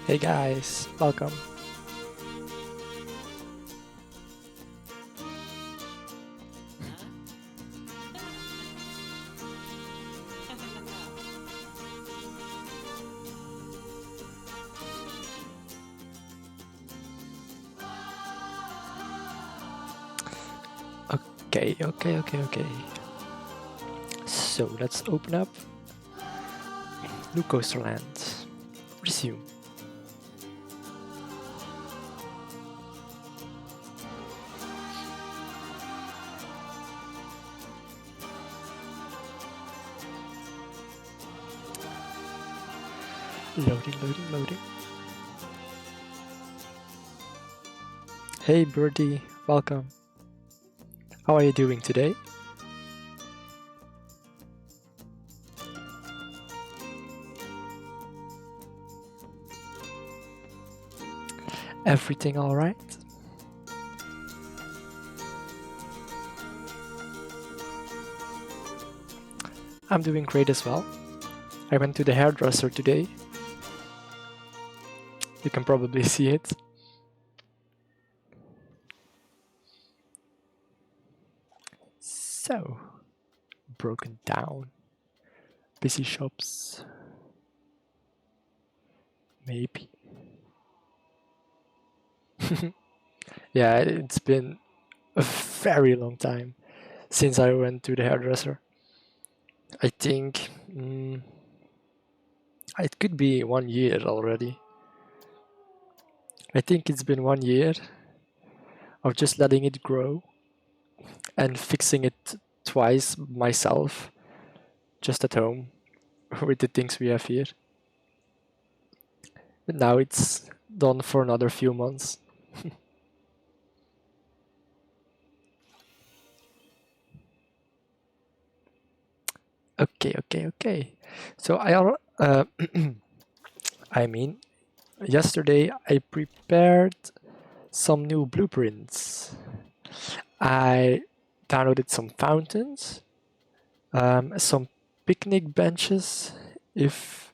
Hey guys, welcome. Okay. So let's open up New Coasterland. Resume. Loading. Hey Birdie, welcome. How are you doing today? Everything alright? I'm doing great as well. I went to the hairdresser today. You can probably see it. So, broken down. Busy shops. Maybe. Yeah, it's been a very long time since I went to the hairdresser. I think it could be 1 year already. I think it's been 1 year of just letting it grow and fixing it twice myself, just at home with the things we have here. But now it's done for another few months. Okay. So I mean, yesterday I prepared some new blueprints. I downloaded some fountains, some picnic benches, if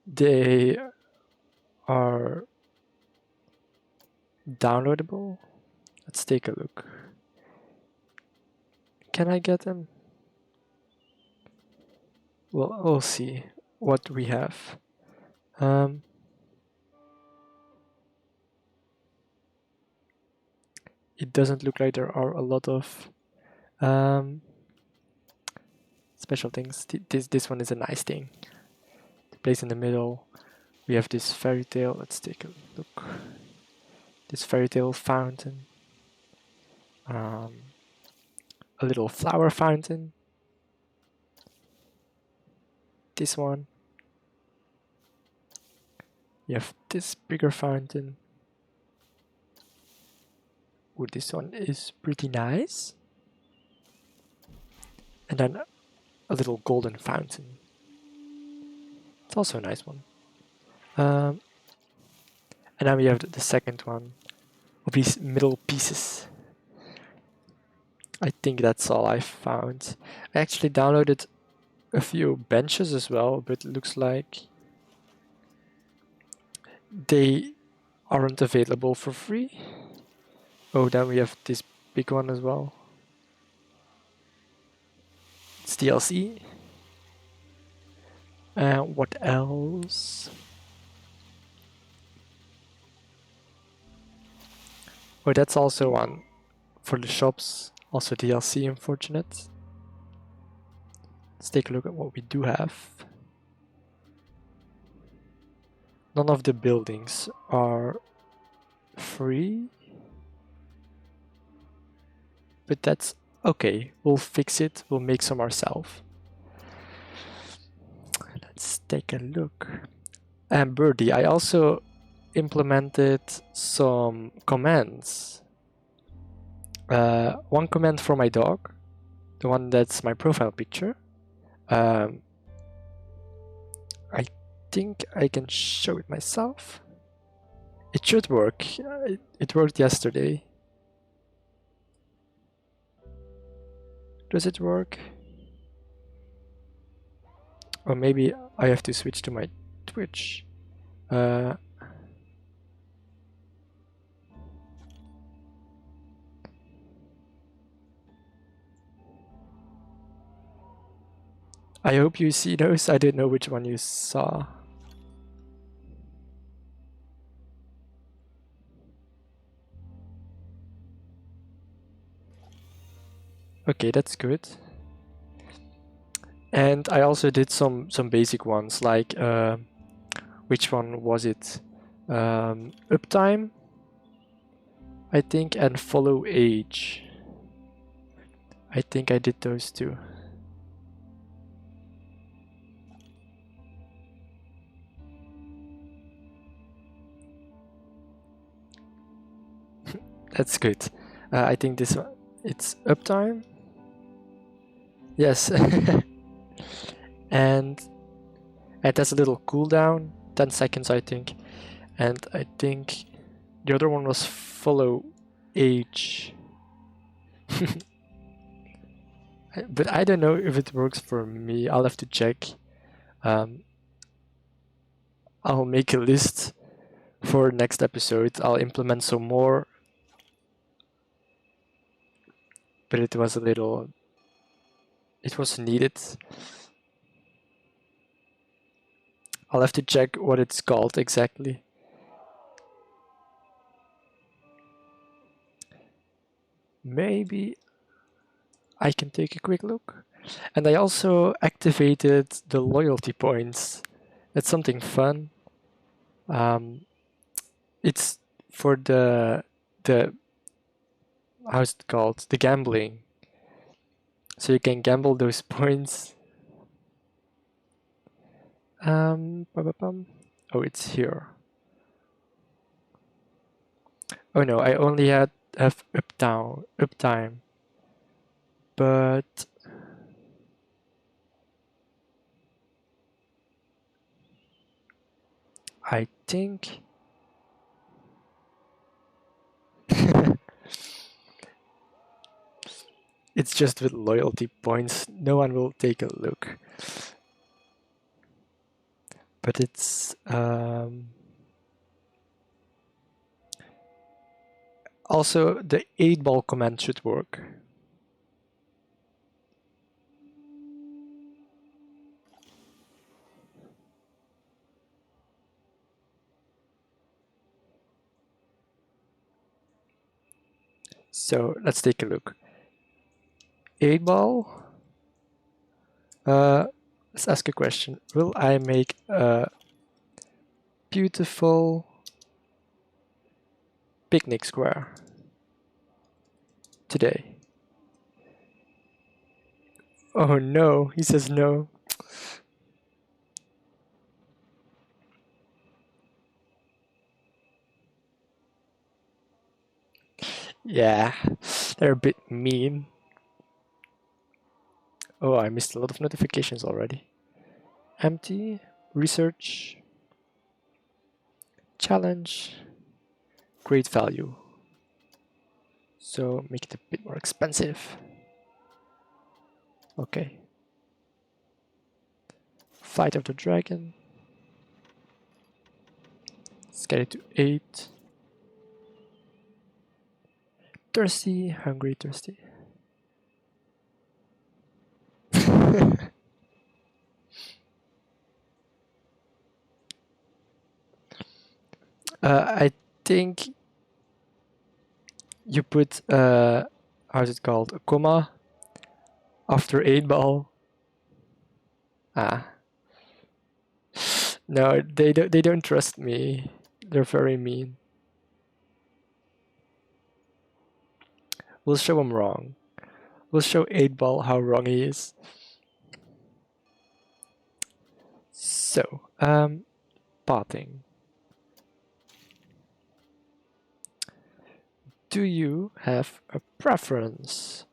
they are downloadable. Let's take a look. Can I get them? Well, we'll see what we have. It doesn't look like there are a lot of special things. This one is a nice thing. The place in the middle. We have this fairy tale. Let's take a look. This fairy tale fountain. A little flower fountain. This one. You have this bigger fountain. Ooh, this one is pretty nice. And then a little golden fountain. It's also a nice one. And then we have the second one of these middle pieces. I think that's all I found. I actually downloaded a few benches as well, but it looks like they aren't available for free. Oh, then we have this big one as well. It's DLC. And what else? Oh, that's also one for the shops. Also DLC, unfortunate. Let's take a look at what we do have. None of the buildings are free. But that's okay. We'll fix it. We'll make some ourselves. Let's take a look. And Birdie, I also implemented some commands. One command for my dog, the one that's my profile picture. I think I can show it myself. It should work. It worked yesterday. Does it work? Or maybe I have to switch to my Twitch. I hope you see those. I didn't know which one you saw. Okay, that's good. And I also did some basic ones, like which one was it? Uptime, I think, and follow age. I think I did those two. That's good. I think this one, it's uptime. Yes. And it has a little cooldown, 10 seconds I think. And I think the other one was follow age. But I don't know if it works for me. I'll have to check. I'll make a list for next episode. I'll implement some more. But it was a little... It was needed. I'll have to check what it's called exactly. Maybe I can take a quick look. And I also activated the loyalty points. That's something fun. It's for the how's it called? The gambling. So you can gamble those points. Oh, it's here. Oh no, I only have uptime. But I think it's just with loyalty points. No one will take a look. But it's also the 8-ball command should work. So let's take a look. 8-ball. Let's ask a question. Will I make a beautiful picnic square today? Oh no, he says no. Yeah, they're a bit mean. Oh, I missed a lot of notifications already. Empty, research, challenge, great value. So make it a bit more expensive. Okay. Fight of the dragon. Let's get it to 8. Thirsty, hungry, thirsty. I think you put how's it called, a comma after 8-ball. No, they don't trust me. They're very mean. We'll show him wrong. We'll show 8-ball how wrong he is. So, pathing. Do you have a preference?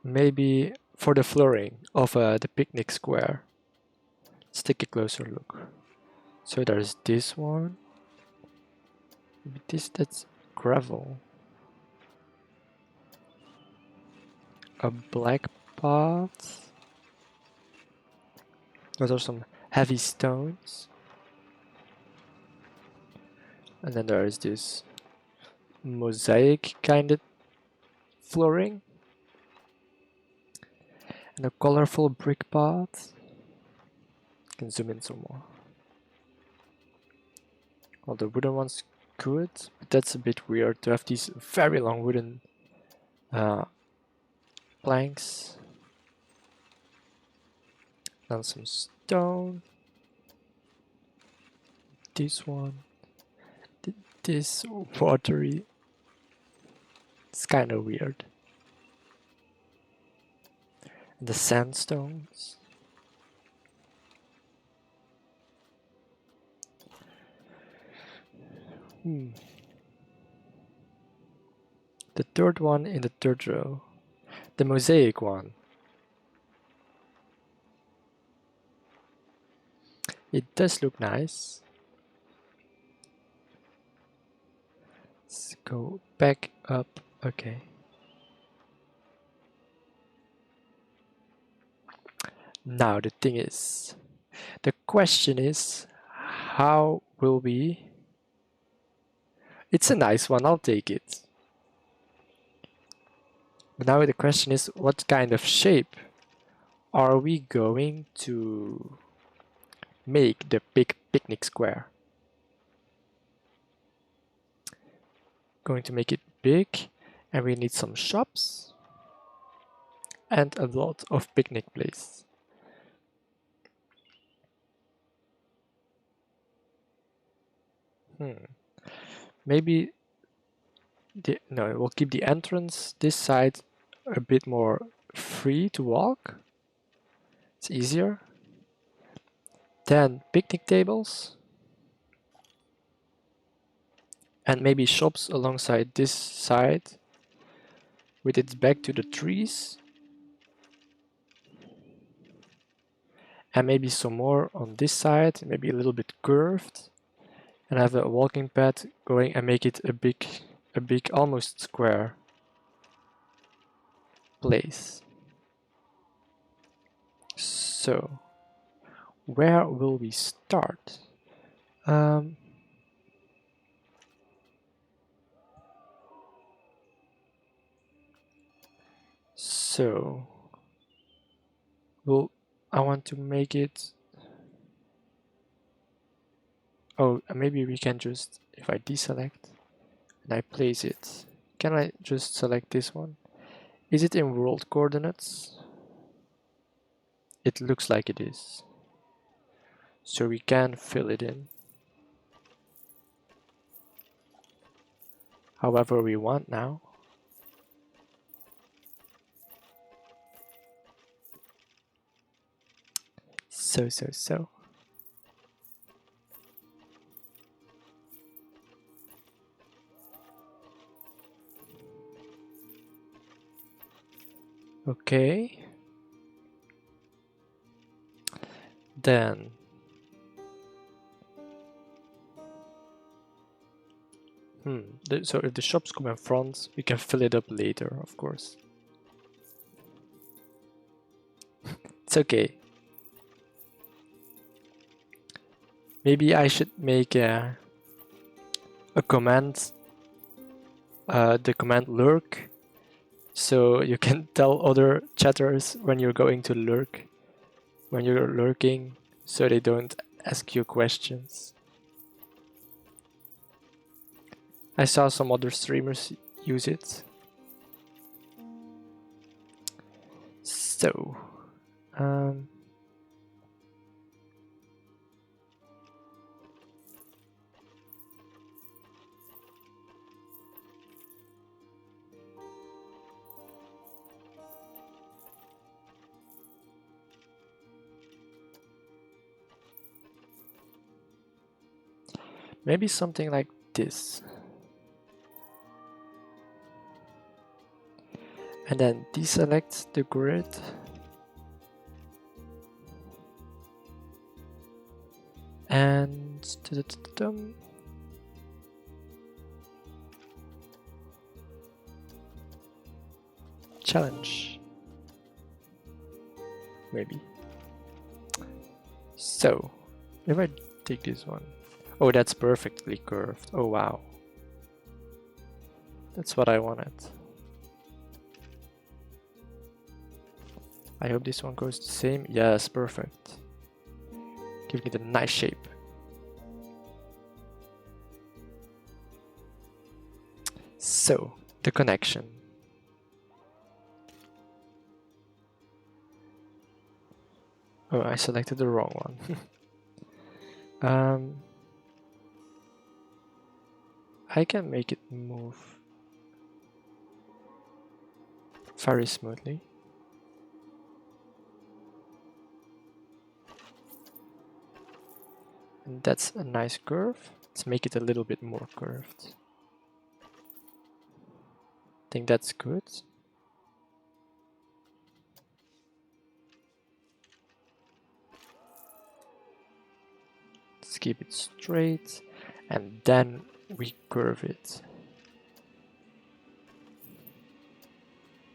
Maybe for the flooring of the picnic square. Let's take a closer look. So there's this one. Maybe that's gravel. A black path. Those are some heavy stones. And then there is this mosaic kind of flooring. And a colorful brick path. Can zoom in some more. Well, the wooden one's good, but that's a bit weird to have these very long wooden planks. Then some stone. This one. This watery. It's kind of weird. And the sandstones. The third one in the third row. The mosaic one. It does look nice. Let's go back up. Okay. Now the thing is, the question is, how will we... It's a nice one, I'll take it. But now the question is, what kind of shape are we going to make the big picnic square? Going to make it big, and we need some shops and a lot of picnic place. Maybe we'll keep the entrance this side a bit more free to walk. It's easier. Then picnic tables. And maybe shops alongside this side with its back to the trees. And maybe some more on this side, maybe a little bit curved. And have a walking path going and make it a big almost square place. So, where will we start? So, I want to make it... Oh, maybe we can just, if I deselect and I place it, can I just select this one? Is it in world coordinates? It looks like it is. So we can fill it in however we want now. So. Okay. Then so if the shops come in front, we can fill it up later, of course. It's okay. Maybe I should make a command, the command lurk, so you can tell other chatters when you're going to lurk, when you're lurking, so they don't ask you questions. I saw some other streamers use it. So, maybe something like this. And then deselect the grid. And challenge. Maybe. So, if I take this one, Oh, that's perfectly curved. Oh, wow. That's what I wanted. I hope this one goes the same. Yes, perfect. Giving it a nice shape. So, the connection. Oh, I selected the wrong one. I can make it move very smoothly. And that's a nice curve. Let's make it a little bit more curved. I think that's good. Let's keep it straight, and then we curve it.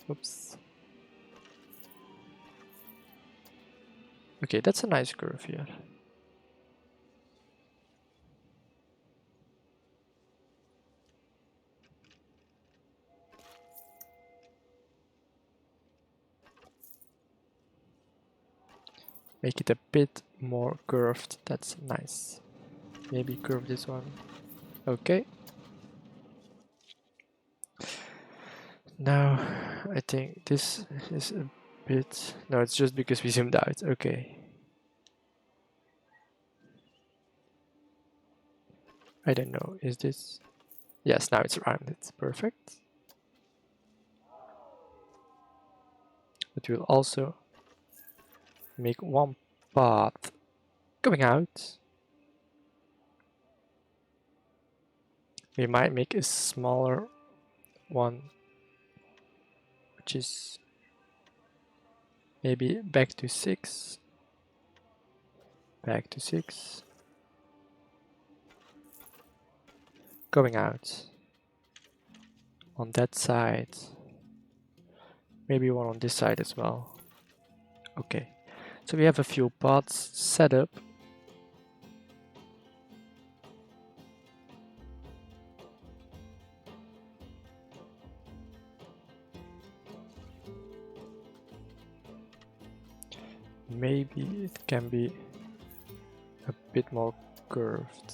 Oops. Okay, that's a nice curve here. Make it a bit more curved. That's nice. Maybe curve this one. Okay. Now, I think this is a bit... No, it's just because we zoomed out. Okay. I don't know. Is this... Yes, now it's rounded. Perfect. But we'll also make one path coming out. We might make a smaller one, which is maybe back to 6. Back to 6. Going out. On that side. Maybe one on this side as well. Okay. So we have a few paths set up. Maybe it can be a bit more curved.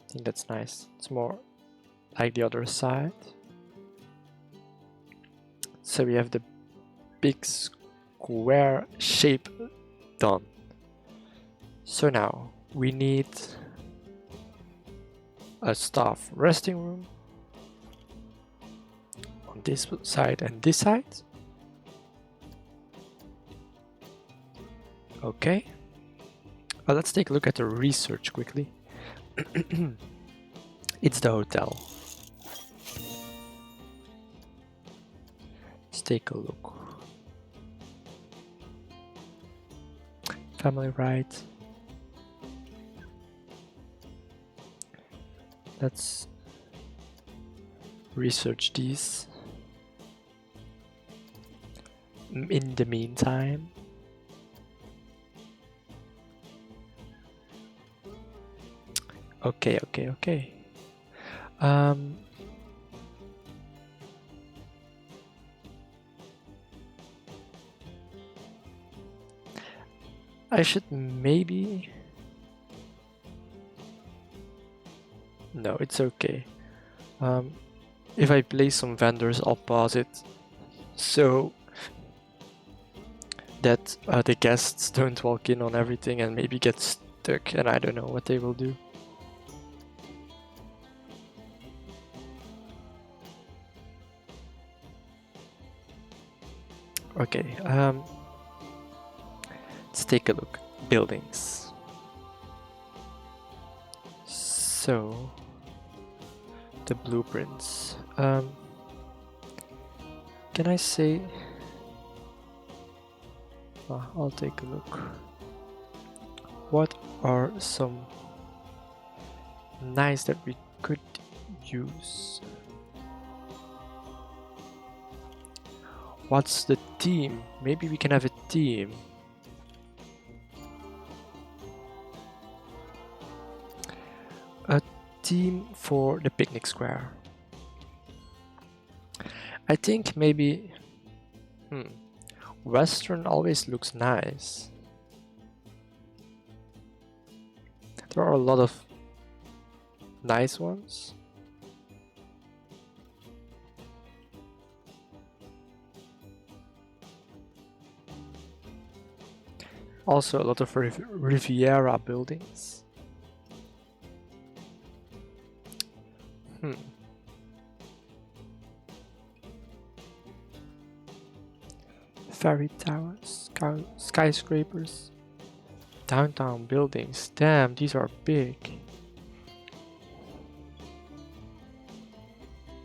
I think that's nice. It's more like the other side. So we have the big square shape done. So now we need a staff resting room on this side and this side. Okay. Let's take a look at the research quickly. It's the hotel. Let's take a look. Family right. Let's research these. In the meantime, okay. I should maybe... No, it's okay. If I place some vendors, I'll pause it so that the guests don't walk in on everything and maybe get stuck, and I don't know what they will do. Okay, let's take a look. Buildings. So, the blueprints. Can I say... I'll take a look. What are some nice that we could use? What's the theme? Maybe we can have a theme. theme for the picnic square. I think maybe Western always looks nice. There are a lot of nice ones. Also a lot of Riviera buildings. Ferry towers, skyscrapers, downtown buildings. Damn, these are big.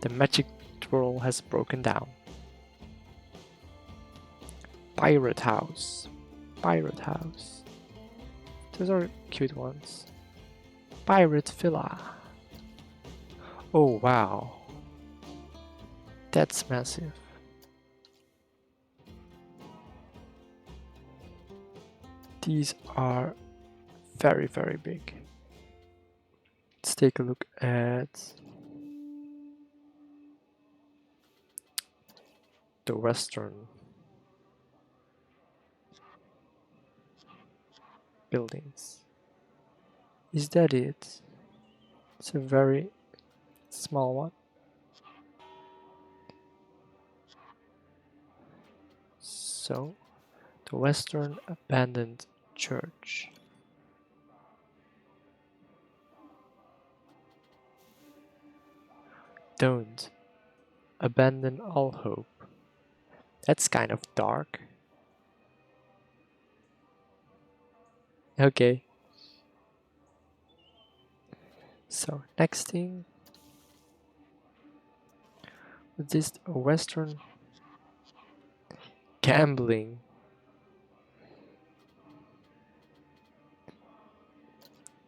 The magic twirl has broken down. Pirate house. Pirate house. Those are cute ones. Pirate villa. Oh wow. That's massive. These are very, very big. Let's take a look at the Western buildings. Is that it? It's a very small one. So, the Western abandoned church. Don't abandon all hope. That's kind of dark. Okay. So next thing, this Western gambling.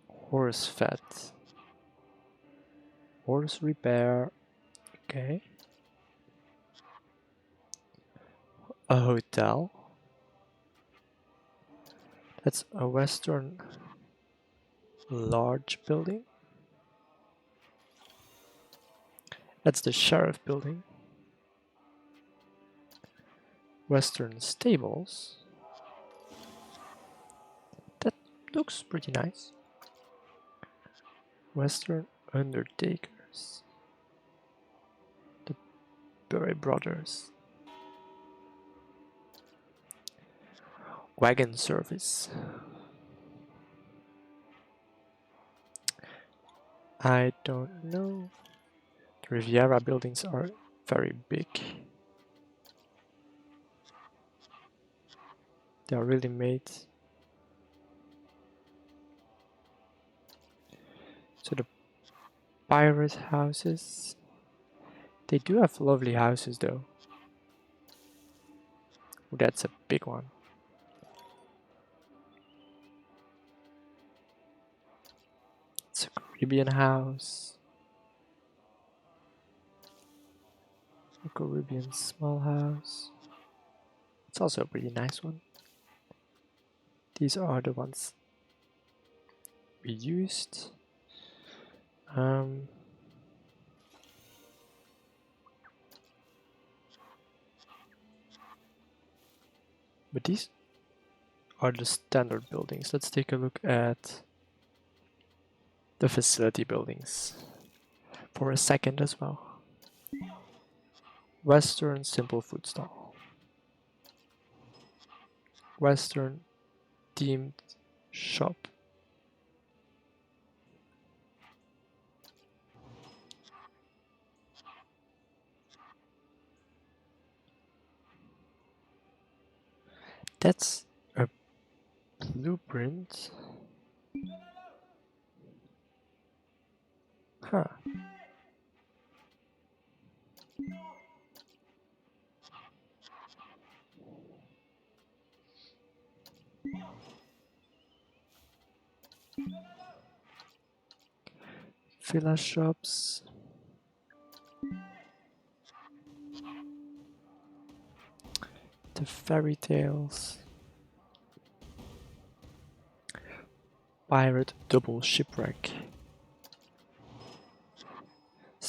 Horse fat. Horse repair. Okay. A hotel. That's a Western large building. That's the sheriff building. Western stables. That looks pretty nice. Western undertakers. The Bury brothers. Wagon service. I don't know. The Riviera buildings are very big. They are really made. So the pirate houses. They do have lovely houses though. Oh, that's a big one. It's a Caribbean house. A Caribbean small house. It's also a pretty nice one. These are the ones we used. But these are the standard buildings. Let's take a look at the facility buildings for a second as well. Western simple food stall. Western themed shop. That's a blueprint. Huh. Villa shops. The fairy tales. Pirate double shipwreck.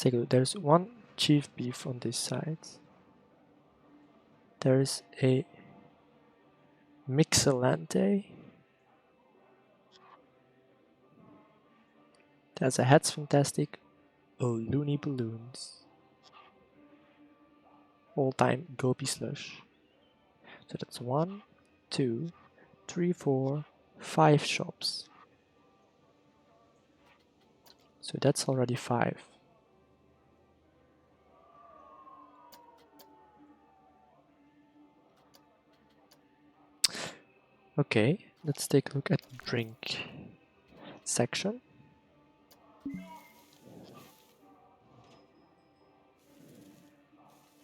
take a look. There's one chief beef on this side. There's a Mixelante. That's a Hat's Fantastic. Oh, Looney Balloons. All-time Gopi Slush. So that's 1, 2, 3, 4, 5 shops. So that's already 5. Okay, let's take a look at the drink section.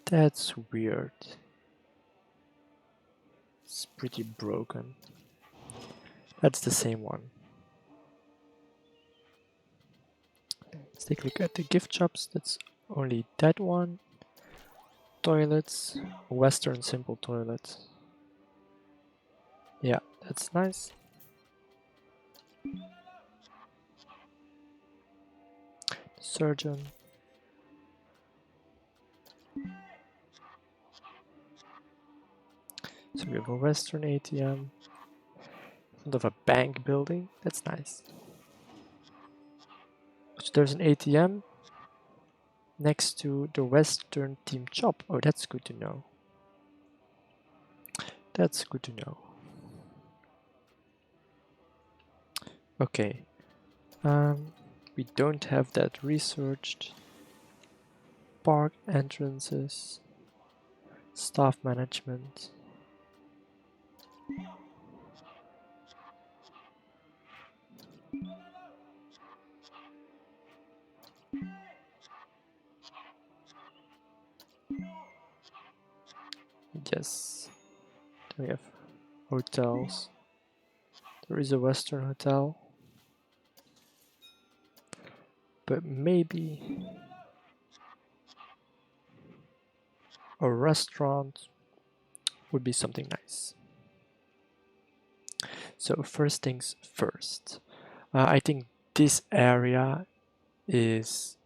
That's weird. It's pretty broken. That's the same one. Let's take a look at the gift shops. That's only that one. Toilets, Western simple toilet. Yeah, that's nice. Surgeon. So we have a Western ATM. In front of a bank building. That's nice. So there's an ATM next to the Western team shop. Oh, that's good to know. That's good to know. Okay. We don't have that researched. Park entrances. Staff management. Yes. Then we have hotels. There is a Western hotel. But maybe a restaurant would be something nice. So first things first. I think this area is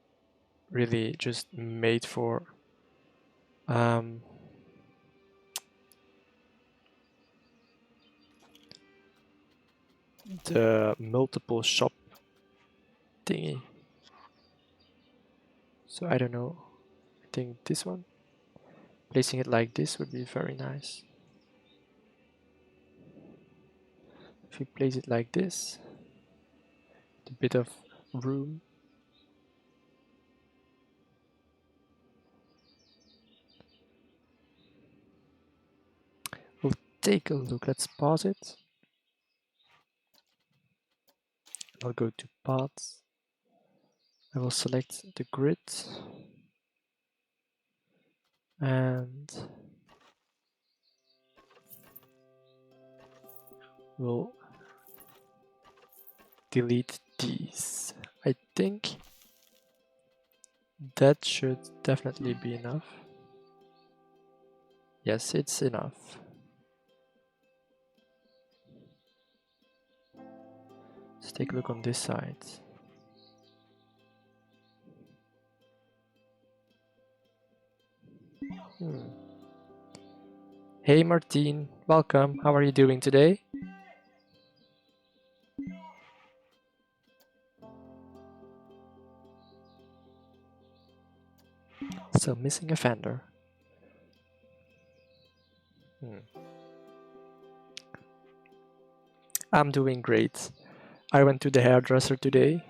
really just made for the multiple shop thingy. So I don't know. I think this one. Placing it like this would be very nice. If you place it like this, a bit of room. We'll take a look. Let's pause it. I'll go to paths. I will select the grid and we'll delete these. I think that should definitely be enough. Yes, it's enough. Let's take a look on this side. Hey Martine, welcome. How are you doing today? So missing a fender. I'm doing great. I went to the hairdresser today.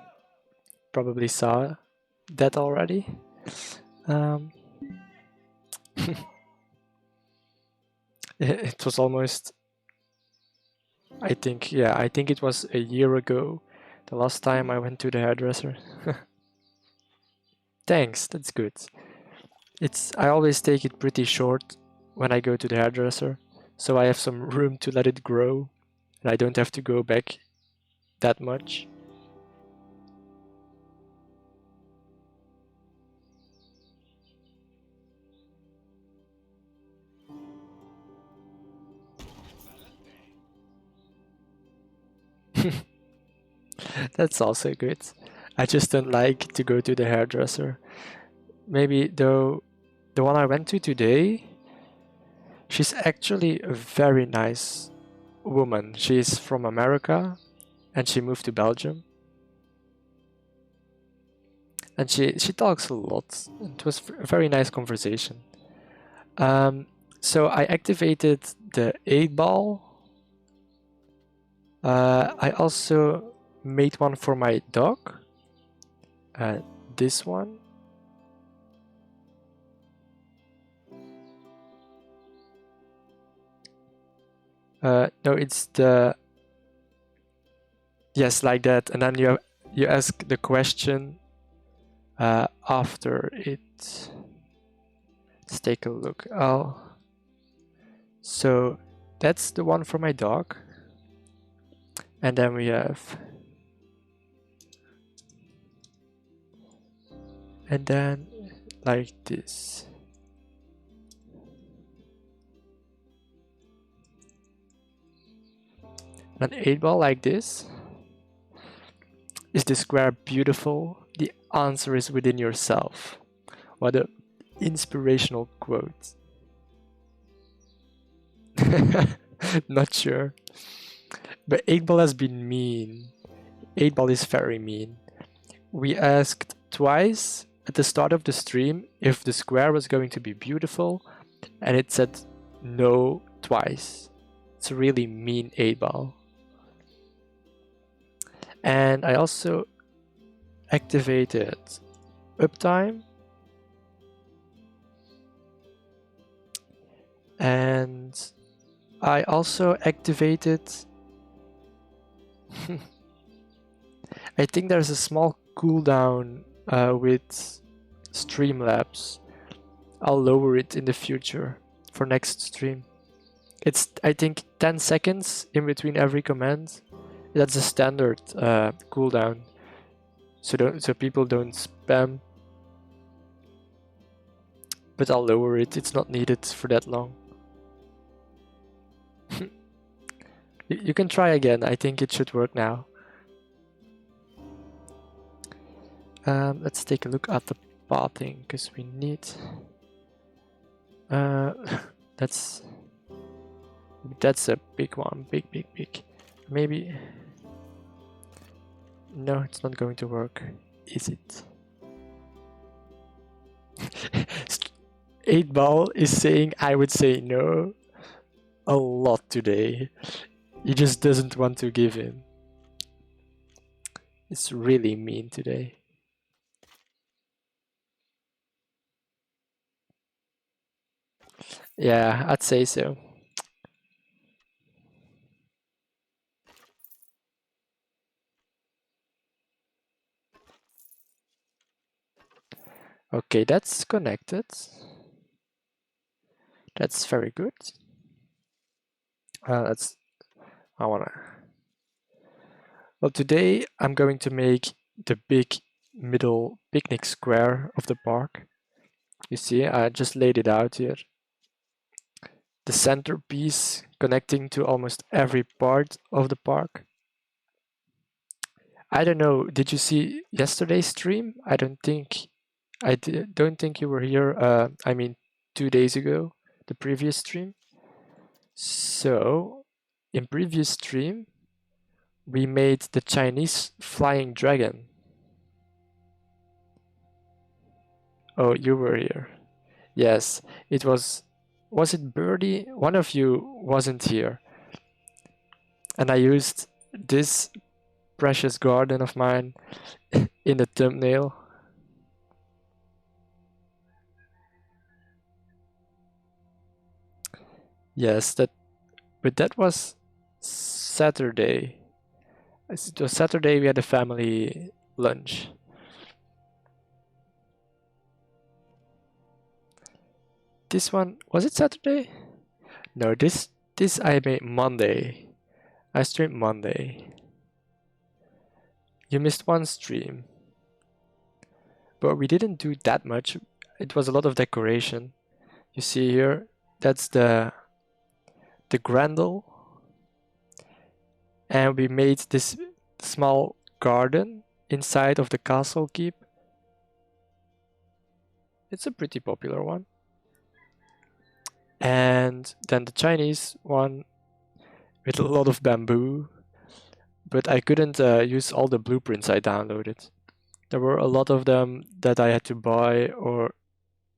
Probably saw that already. It was almost, I think it was a year ago, the last time I went to the hairdresser. Thanks, that's good. I always take it pretty short when I go to the hairdresser, so I have some room to let it grow, and I don't have to go back that much. That's also good. I just don't like to go to the hairdresser maybe though the one I went to today, she's actually a very nice woman. She's from America and she moved to Belgium. And she talks a lot. It was a very nice conversation. So I activated the 8-ball. I also made one for my dog. This one. No, it's the... Yes, like that. And then you ask the question after it. Let's take a look. So that's the one for my dog. And then we have... And then like this. An 8-ball like this. Is the square beautiful? The answer is within yourself. What a inspirational quote. Not sure. But 8-ball has been mean. 8-ball is very mean. We asked twice at the start of the stream if the square was going to be beautiful, and it said no twice. It's a really mean 8-ball. And I also activated uptime. And I also activated... I think there's a small cooldown with Streamlabs. I'll lower it in the future for next stream. It's, I think, 10 seconds in between every command. That's a standard cooldown, so people don't spam. But I'll lower it, it's not needed for that long. You can try again, I think it should work now. Let's take a look at the pathing, because we need... that's a big one, big. Maybe... No, it's not going to work, is it? 8-ball is saying I would say no a lot today. He just doesn't want to give in. It's really mean today. Yeah, I'd say so. Okay, that's connected. That's very good. Well, today I'm going to make the big middle picnic square of the park. You see, I just laid it out here. The centerpiece connecting to almost every part of the park. I don't know, did you see yesterday's stream? I don't think you were here, I mean 2 days ago, the previous stream. So, in previous stream, we made the Chinese flying dragon. Oh, you were here. Yes, it was it Birdie? One of you wasn't here. And I used this precious garden of mine in the thumbnail. Yes, but that was Saturday. It was Saturday, we had a family lunch. This one, was it Saturday? No, this I made Monday. I streamed Monday. You missed one stream. But we didn't do that much. It was a lot of decoration. You see here, that's the Grendel. And we made this small garden inside of the castle keep. It's a pretty popular one. And then the Chinese one with a lot of bamboo, but I couldn't use all the blueprints I downloaded. There were a lot of them that I had to buy or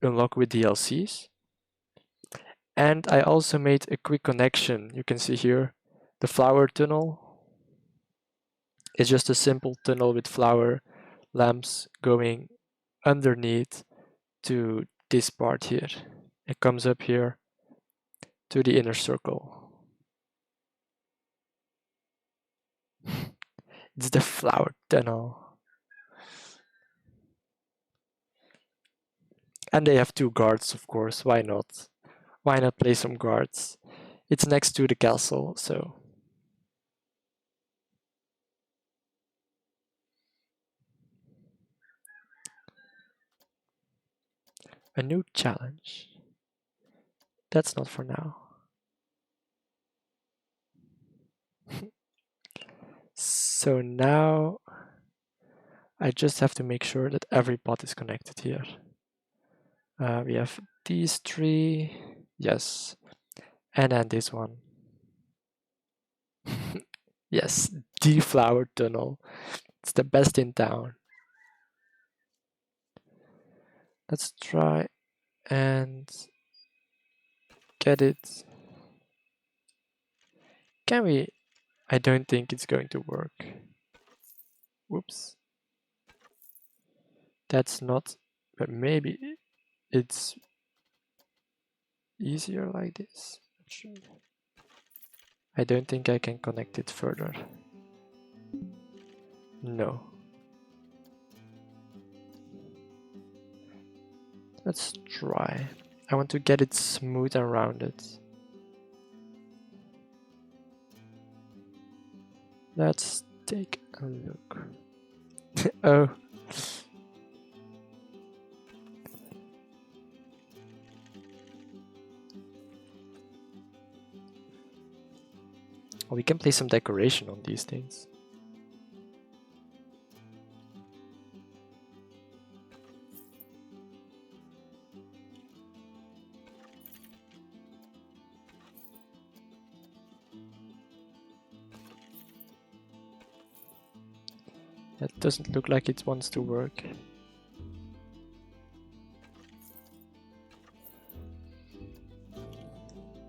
unlock with DLCs. And I also made a quick connection. You can see here the flower tunnel. It's just a simple tunnel with flower lamps going underneath to this part here. It comes up here to the inner circle. It's the flower tunnel. And they have 2 guards, of course. Why not? Why not play some guards? It's next to the castle, so. A new challenge. That's not for now. So now I just have to make sure that every pot is connected here. We have these 3, yes, and then this one. Yes, the flower tunnel. It's the best in town. Let's try and get it. Can we? I don't think it's going to work. Whoops. That's not, but maybe it's easier like this. I don't think I can connect it further. No. Let's try. I want to get it smooth and rounded. Let's take a look. Oh. We can play some decoration on these things. That doesn't look like it wants to work.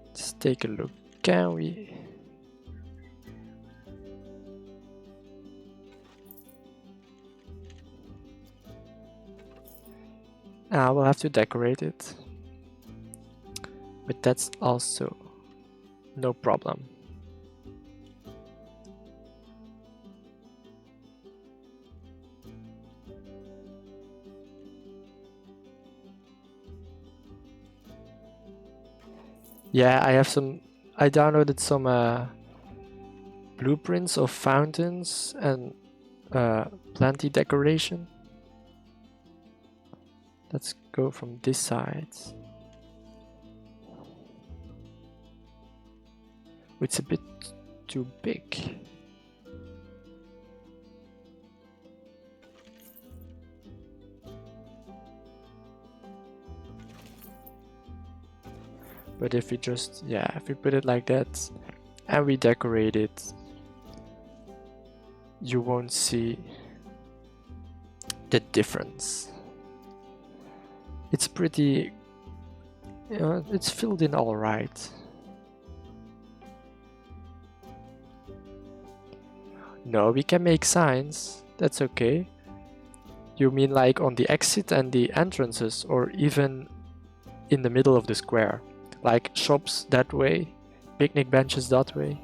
Let's take a look. Can we? We'll have to decorate it. But that's also no problem. Yeah, I downloaded some blueprints of fountains and plenty decoration. Let's go from this side. It's a bit too big. But if we just, if we put it like that and we decorate it, you won't see the difference. It's pretty, it's filled in all right. No, we can make signs, that's okay. You mean like on the exit and the entrances, or even in the middle of the square? Like shops that way, picnic benches that way.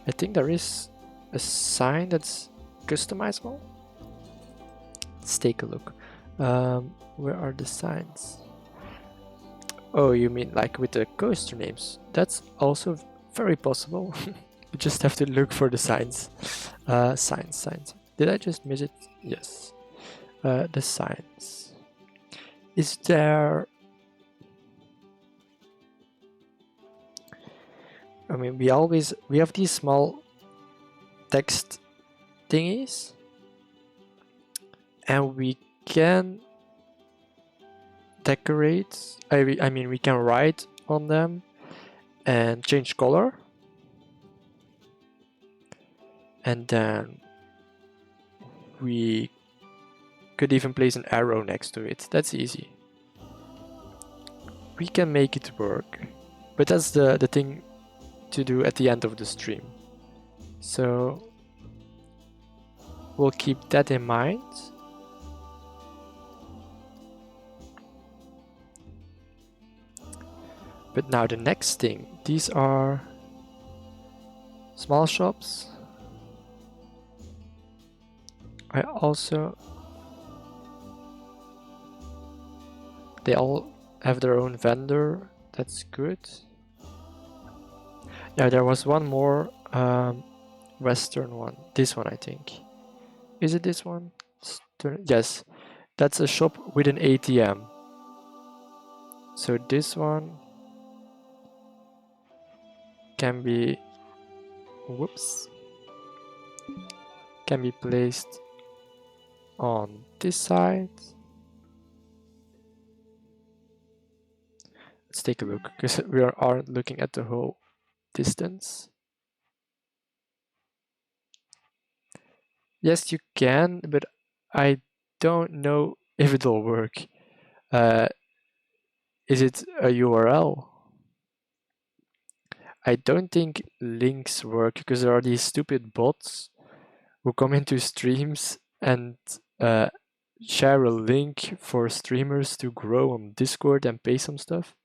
I think there is a sign that's customizable. Let's take a look. Where are the signs? Oh, you mean like with the coaster names? That's also very possible. You just have to look for the signs. Signs. Did I just miss it? Yes. The signs. Is there... I mean, we have these small text thingies, and we can decorate. I mean, we can write on them and change color. And then we could even place an arrow next to it. That's easy. We can make it work. But that's the thing to do at the end of the stream. So we'll keep that in mind. But now the next thing, these are small shops. I also, they all have their own vendor. That's good. Yeah, there was one more Western one. This one, I think. Is it this one? Yes, that's a shop with an ATM. So this one can be, whoops, can be placed on this side. Let's take a look, because we aren't looking at the whole distance. Yes, you can, but I don't know if it'll work. Is it a URL? I don't think links work, because there are these stupid bots who come into streams and share a link for streamers to grow on Discord and pay some stuff.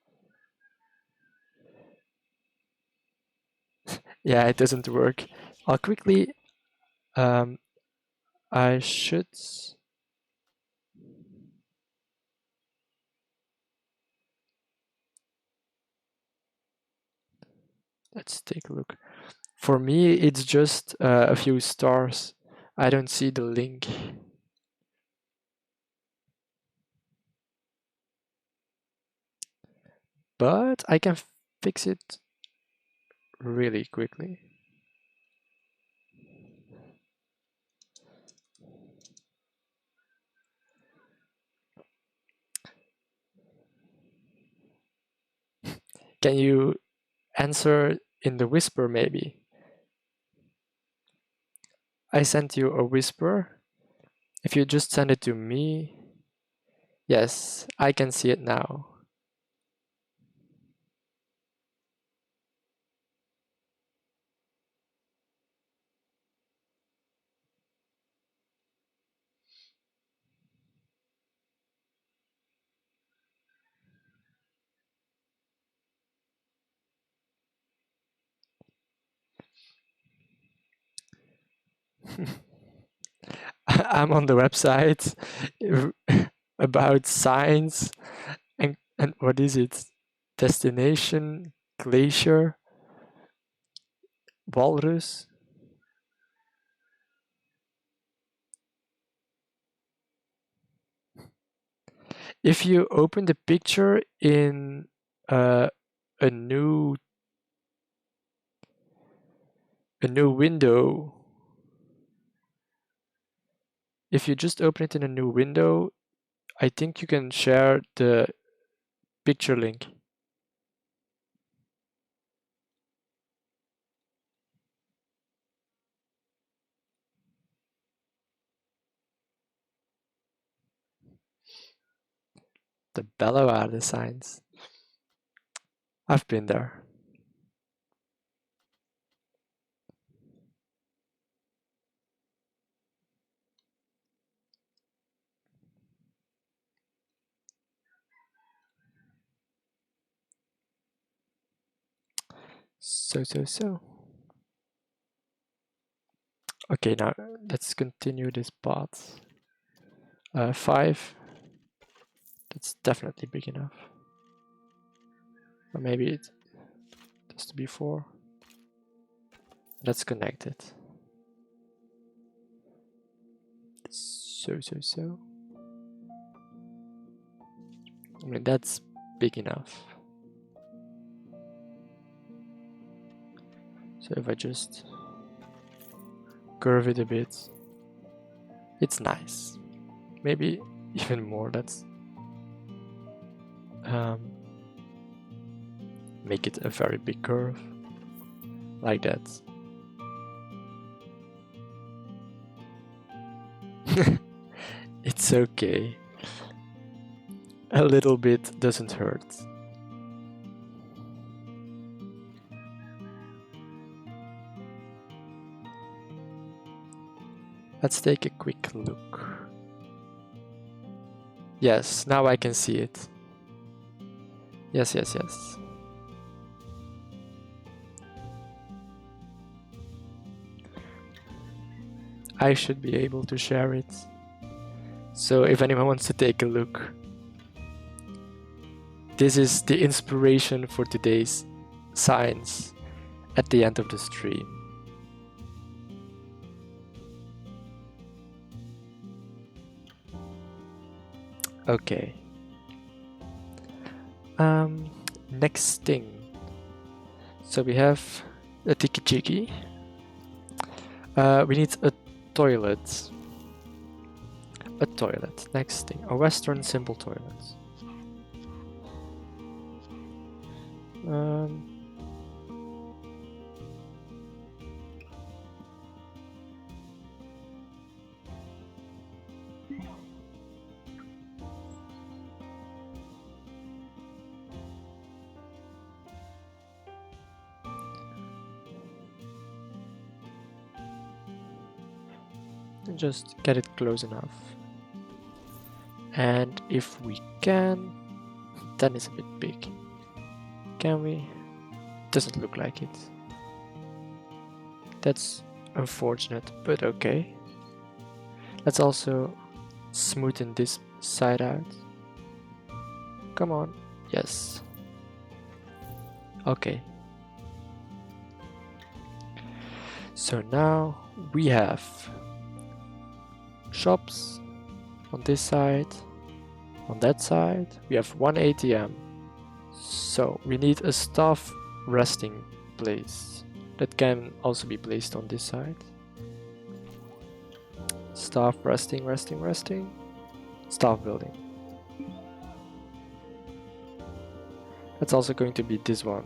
Yeah, it doesn't work. I'll quickly, I should, let's take a look. For me, it's just a few stars. I don't see the link. But I can fix it really quickly. Can you answer in the whisper maybe? I sent you a whisper. If you just send it to me, yes, I can see it now. I'm on the website about signs and what is it? Destination, glacier, walrus. If you open the picture in a new window, if you just open it in a new window, I think you can share the picture link. The Bellewaarde signs. I've been there. So. Okay, now let's continue this path. 5. That's definitely big enough. Or maybe it has to be 4. Let's connect it. So. I mean, that's big enough. So if I just curve it a bit, it's nice. Maybe even more. Make it a very big curve, like that. It's okay. A little bit doesn't hurt. Let's take a quick look. Yes, now I can see it. Yes, yes, yes. I should be able to share it. So if anyone wants to take a look, this is the inspiration for today's science at the end of the stream. Okay. Next thing. So we have a tiki jiggy. We need a toilet. A toilet. Next thing. A Western simple toilet. Just get it close enough. And if we can, then it's a bit big. Can we? Doesn't look like it. That's unfortunate, but okay. Let's also smoothen this side out. Come on. Yes. Okay. So now we have shops on this side, on that side. We have one ATM. So we need a staff resting place that can also be placed on this side. Staff resting, resting, resting. Staff building. That's also going to be this one.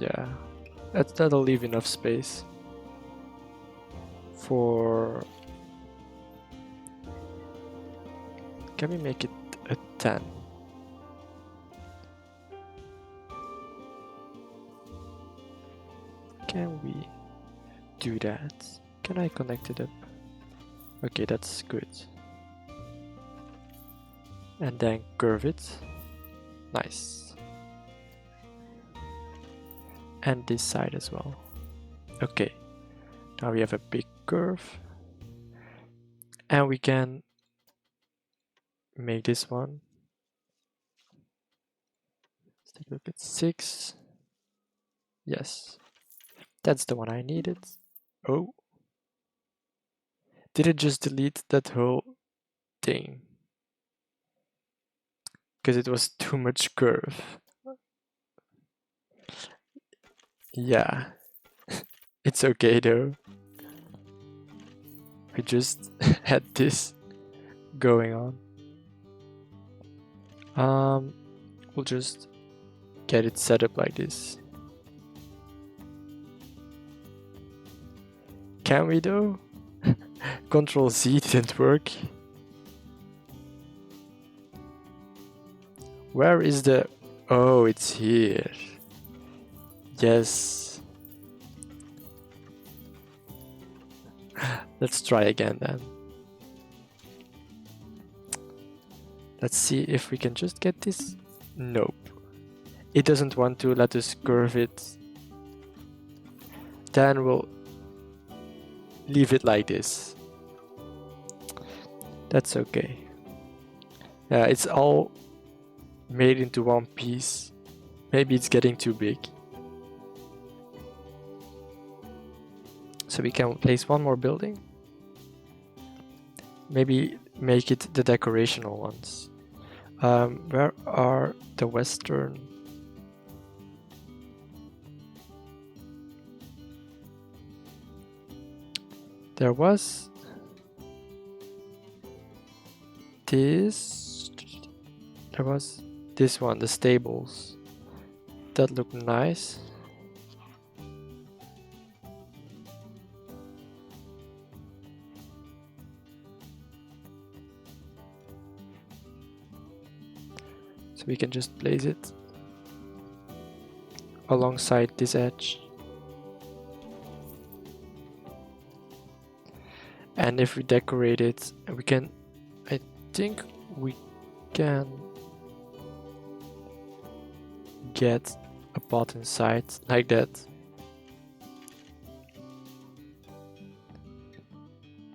Yeah, that'll leave enough space for... Can we make it a 10? Can we do that? Can I connect it up? Okay, that's good. And then curve it. Nice. And this side as well. Okay, now we have a big curve. And we can make this one. Let's take a look at 6. Yes, that's the one I needed. Oh, did it just delete that whole thing? Because it was too much curve. Yeah, it's okay though. We just had this going on. We'll just get it set up like this. Can we though? Control Z didn't work. Where is the... Oh, it's here. Yes. Let's try again then. Let's see if we can just get this. Nope. It doesn't want to let us curve it. Then we'll leave it like this. That's okay. Yeah, it's all made into one piece. Maybe it's getting too big. So we can place one more building. Maybe make it the decorational ones. Where are the western? There was this. There was this one, the stables. That looked nice. So we can just place it alongside this edge. And if we decorate it, we can, I think we can get a pot inside like that.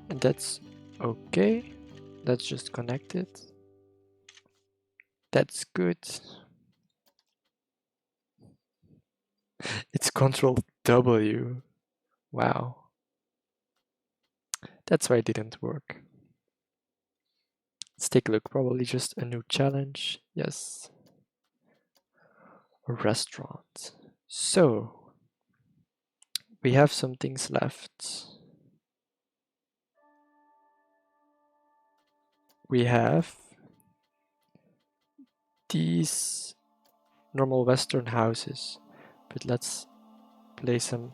And that's okay. Let's just connect it. That's good. It's Control W. Wow. That's why it didn't work. Let's take a look. Probably just a new challenge. Yes. A restaurant. So we have some things left. We have these normal Western houses, but let's place them.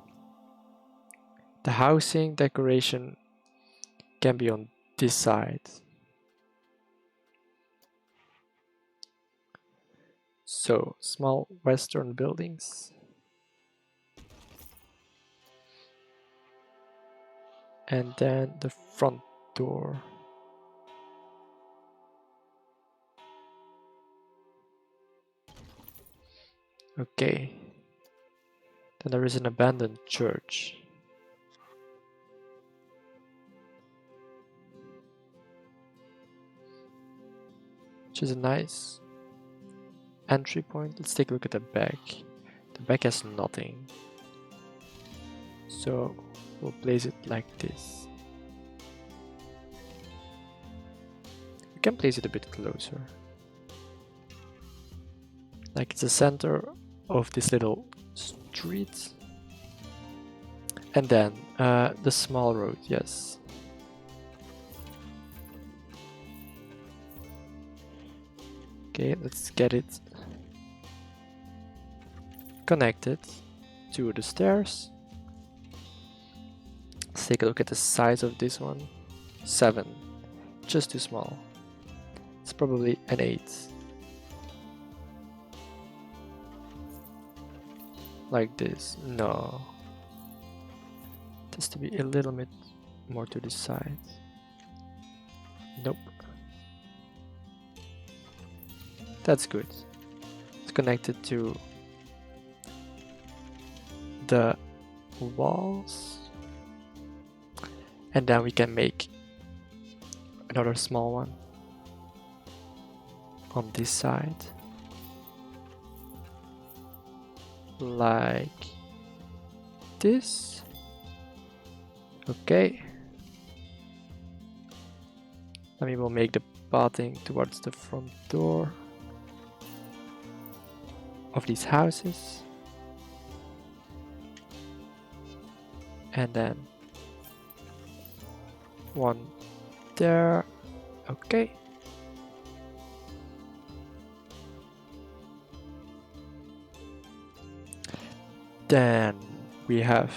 The housing decoration can be on this side. So small Western buildings. And then the front door. Okay. Then there is an abandoned church. Which is a nice entry point. Let's take a look at the back. The back has nothing. So we'll place it like this. We can place it a bit closer. Like it's the center of this little street. And then the small road, yes. Okay, let's get it connected to the stairs. Let's take a look at the size of this one. 7, just too small. It's probably an 8. Like this, no. It has to be a little bit more to the side. Nope. That's good. It's connected to the walls. And then we can make another small one on this side. Like this. Okay. Then we will make the pathing towards the front door of these houses. And then one there. Okay. Then we have,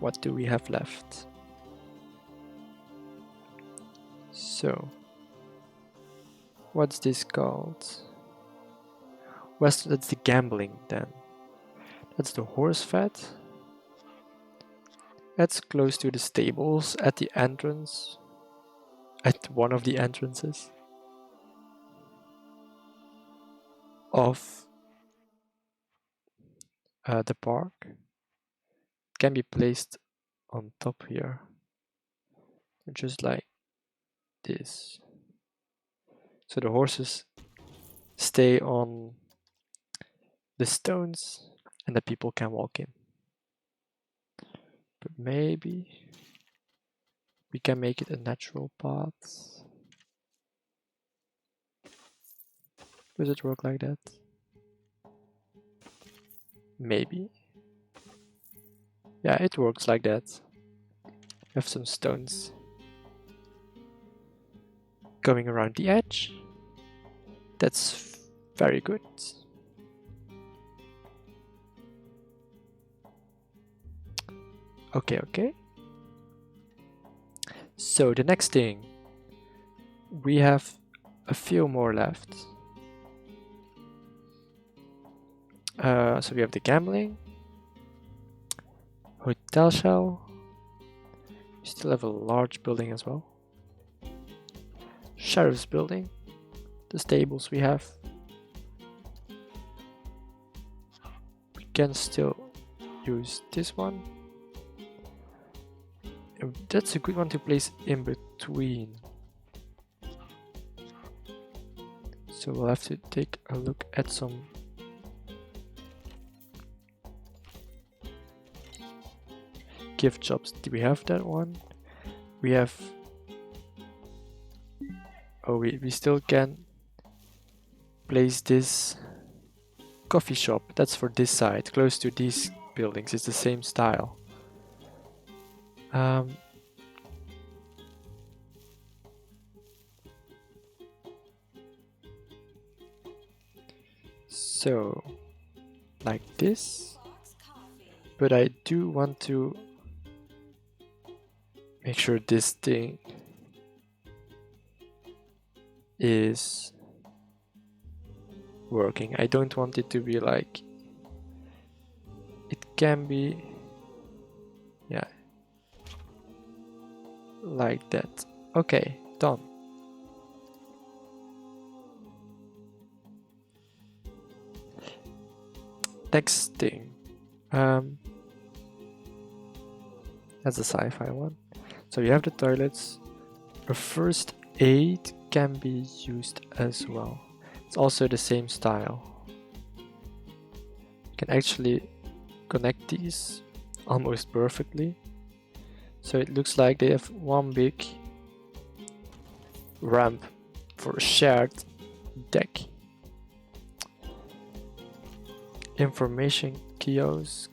what do we have left? So, what's this called? West, that's the gambling then. That's the horse fat. That's close to the stables at the entrance. At one of the entrances of the park. It can be placed on top here. Just like this. So the horses stay on the stones and the people can walk in. But maybe we can make it a natural path. Does it work like that? Maybe. Yeah, it works like that. Have some stones going around the edge. That's very good. Okay, okay. So the next thing, we have a few more left. So we have the gambling, hotel shell. We still have a large building as well. Sheriff's building, the stables we have. We can still use this one. And that's a good one to place in between. So we'll have to take a look at some gift shops. Do we have that one? We have... Oh, we still can place this coffee shop. That's for this side, close to these buildings. It's the same style. So, like this. But I do want to make sure this thing is working. I don't want it to be like... It can be... Yeah. Like that. Okay, done. Next thing. That's a sci-fi one. So you have the toilets. A first aid can be used as well. It's also the same style. You can actually connect these almost perfectly. So it looks like they have one big ramp for a shared deck. Information kiosk.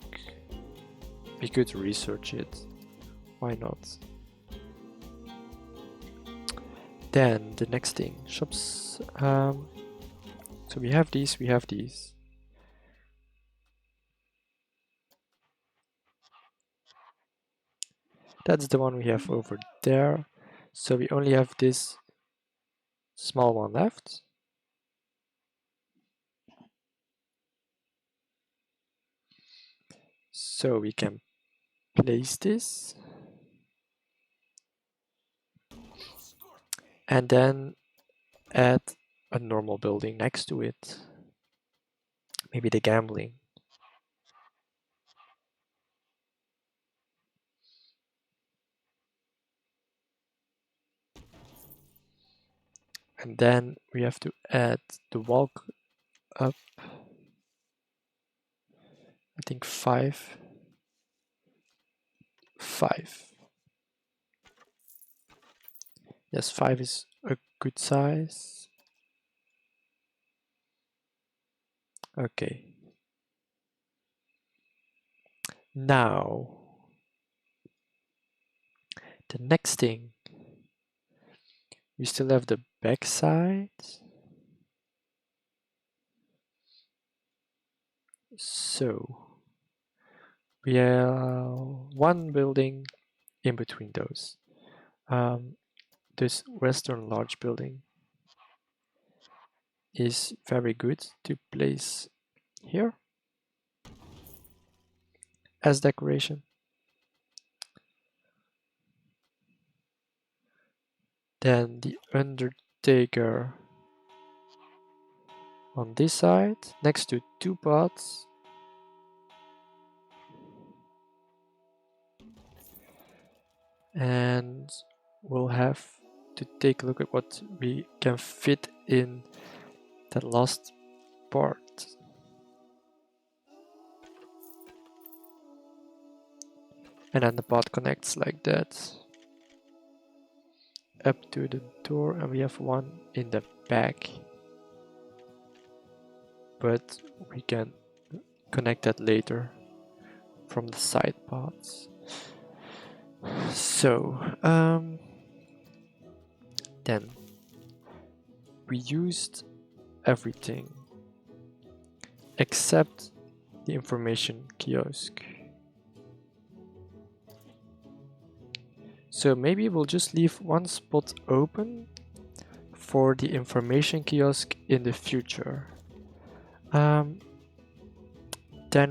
We could research it. Why not? Then the next thing, shops. So we have these, we have these. That's the one we have over there. So we only have this small one left. So we can place this. And then add a normal building next to it. Maybe the gambling. And then we have to add the walk up. I think 5. 5. Yes, 5 is a good size. Okay. Now, the next thing. We still have the back side. So, we have one building in between those. This western large building is very good to place here as decoration. Then the Undertaker on this side, next to 2 pots. And we'll have to take a look at what we can fit in that last part. And then the pot connects like that up to the door, and we have one in the back. but we can connect that later from the side paths. So, then we used everything except the information kiosk. So maybe we'll just leave one spot open for the information kiosk in the future. Then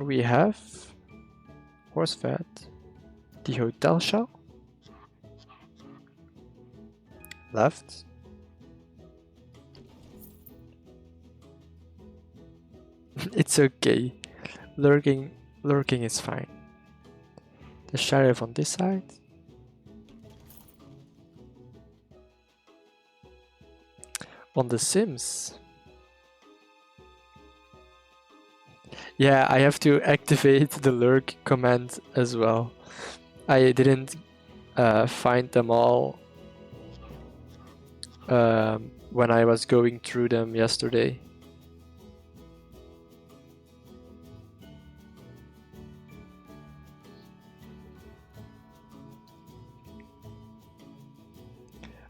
we have horse fed, the hotel shell, left. It's okay. Lurking is fine. The sheriff on this side. On the Sims. Yeah, I have to activate the lurk command as well. I didn't find them all when I was going through them yesterday.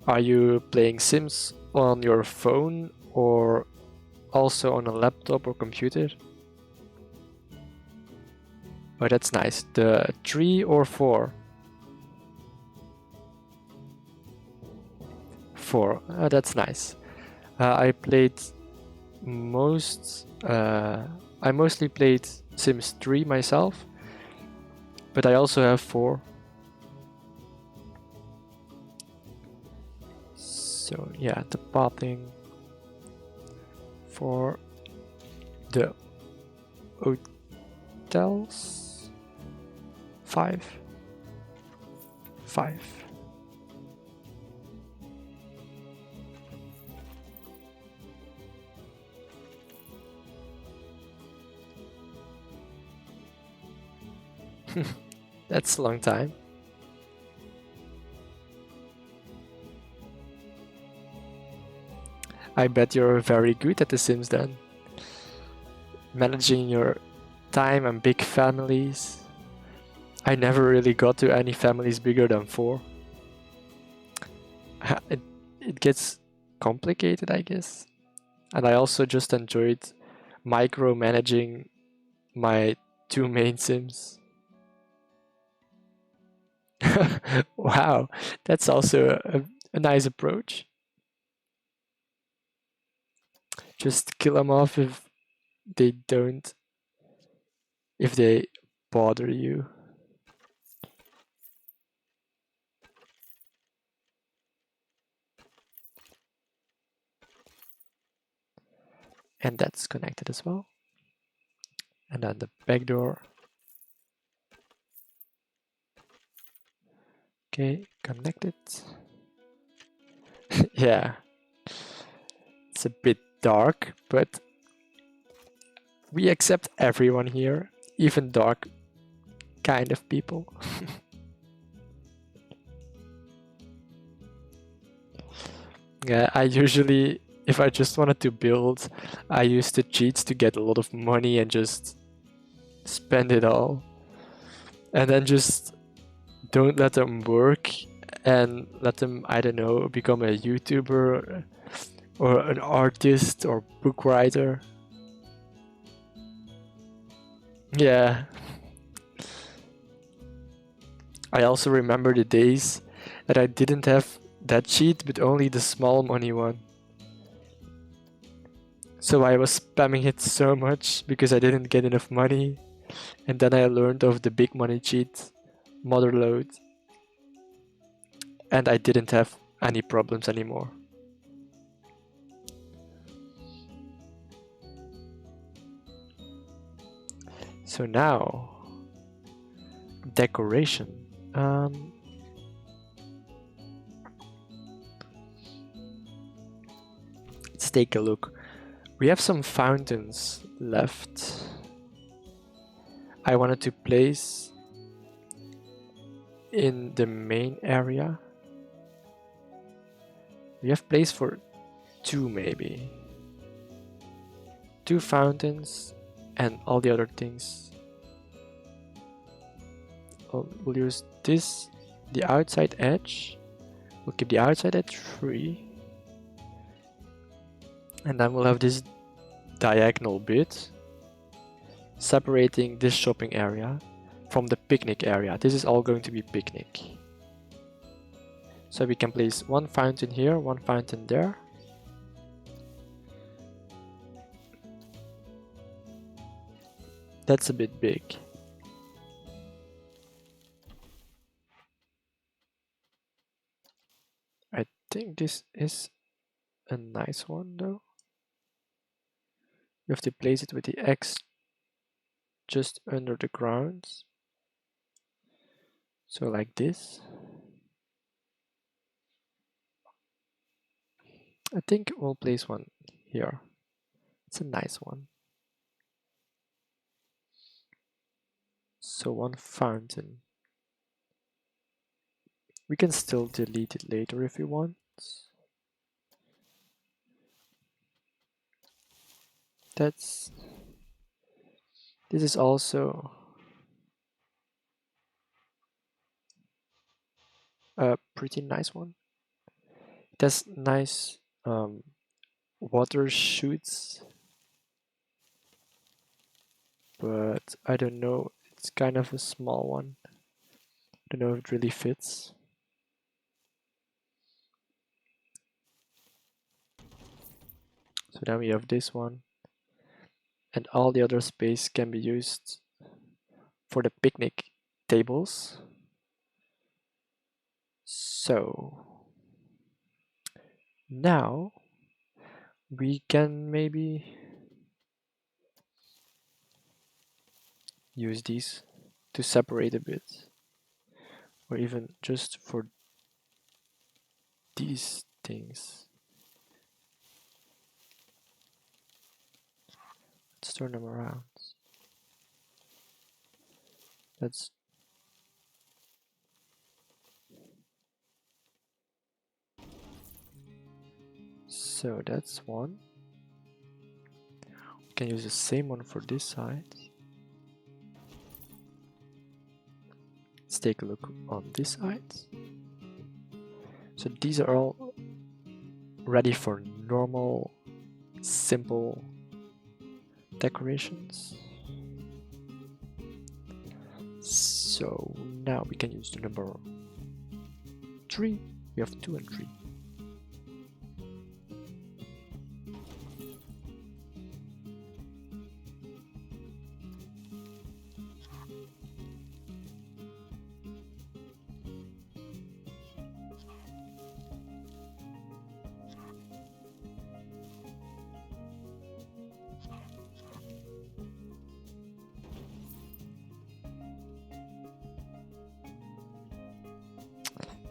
Are you playing Sims on your phone or also on a laptop or computer? Oh, that's nice. The 3 or 4? 4. That's nice. I mostly played Sims 3 myself, but I also have 4. So yeah, the pathing for the hotels. 5. That's a long time. I bet you're very good at The Sims then. Managing your time and big families. I never really got to any families bigger than 4. It gets complicated, I guess. And I also just enjoyed micromanaging my 2 main Sims. Wow, that's also a nice approach. Just kill them off if they bother you. And that's connected as well. And then the back door. Okay, connected. Yeah. It's a bit dark, but we accept everyone here, even dark kind of people. Yeah, I usually, if I just wanted to build, I use the cheats to get a lot of money and just spend it all. And then just don't let them work and let them, I don't know, become a YouTuber or an artist or book writer. Yeah. I also remember the days that I didn't have that cheat, but only the small money one. So I was spamming it so much because I didn't get enough money. And then I learned of the big money cheat, Motherload. And I didn't have any problems anymore. So now, decoration. Let's take a look. We have some fountains left. I wanted to place in the main area. We have place for 2 maybe. 2 fountains and all the other things. We'll use this, the outside edge. We'll keep the outside edge free. And then we'll have this diagonal bit separating this shopping area from the picnic area. This is all going to be picnic. So we can place 1 fountain here, 1 fountain there. That's a bit big. I think this is a nice one though. You have to place it with the X just under the ground. So like this. I think we'll place one here. It's a nice one. So 1 fountain. We can still delete it later if we want. This is also a pretty nice one. It has nice water shoots, but I don't know, it's kind of a small one. I don't know if it really fits. So now we have this one, and all the other space can be used for the picnic tables. So now we can maybe use these to separate a bit, or even just for these things. Let's turn them around. That's so that's one. We can use the same one for this side. Let's take a look on this side. So these are all ready for normal, simple decorations. So now we can use the number 3. We have 2 and 3.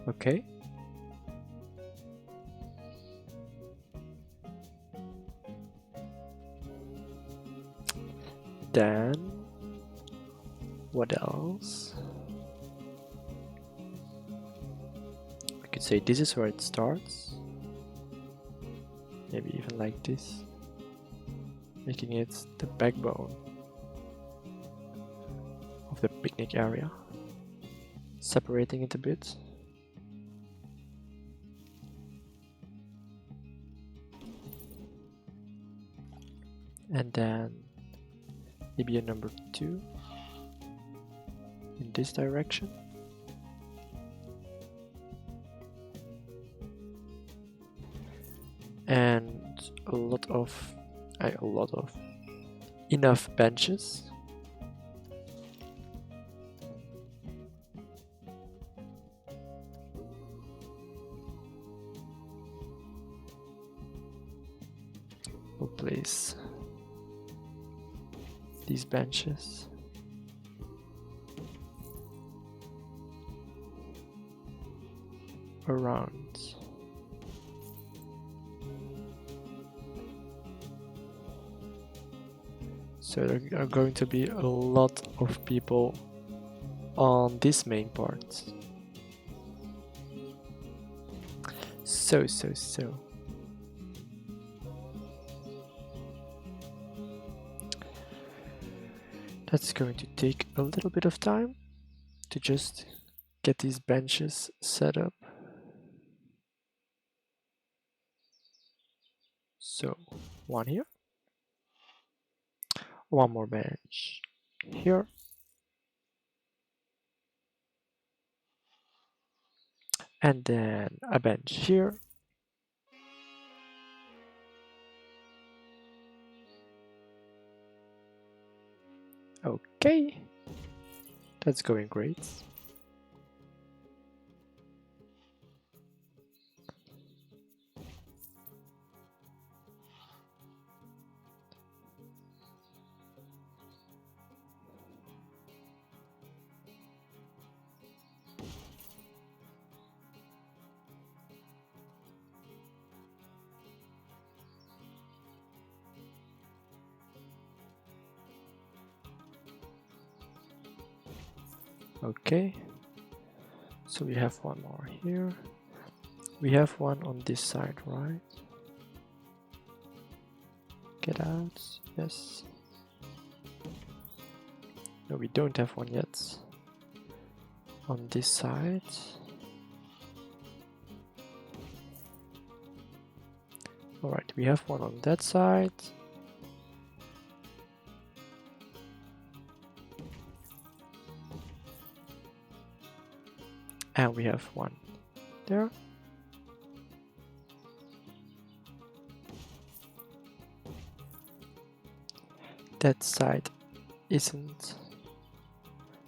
Okay. Then what else? I could say this is where it starts. Maybe even like this, making it the backbone of the picnic area, separating it a bit. And then maybe a number 2 in this direction. And enough benches. We'll place these benches around. So there are going to be a lot of people on this main part. So. That's going to take a little bit of time to just get these benches set up. So, one here. One more bench here. And then a bench here. Okay, that's going great. Okay, so we have one more here. We have one on this side, right? Get out, yes. No, we don't have one yet. On this side. Alright, we have one on that side. And we have one there. That side isn't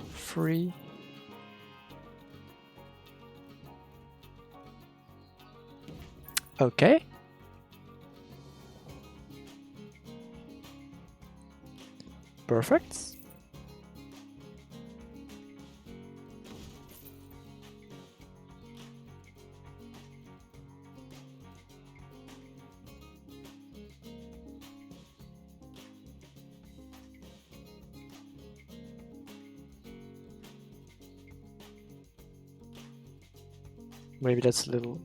free. Okay. Perfect. Maybe that's a little,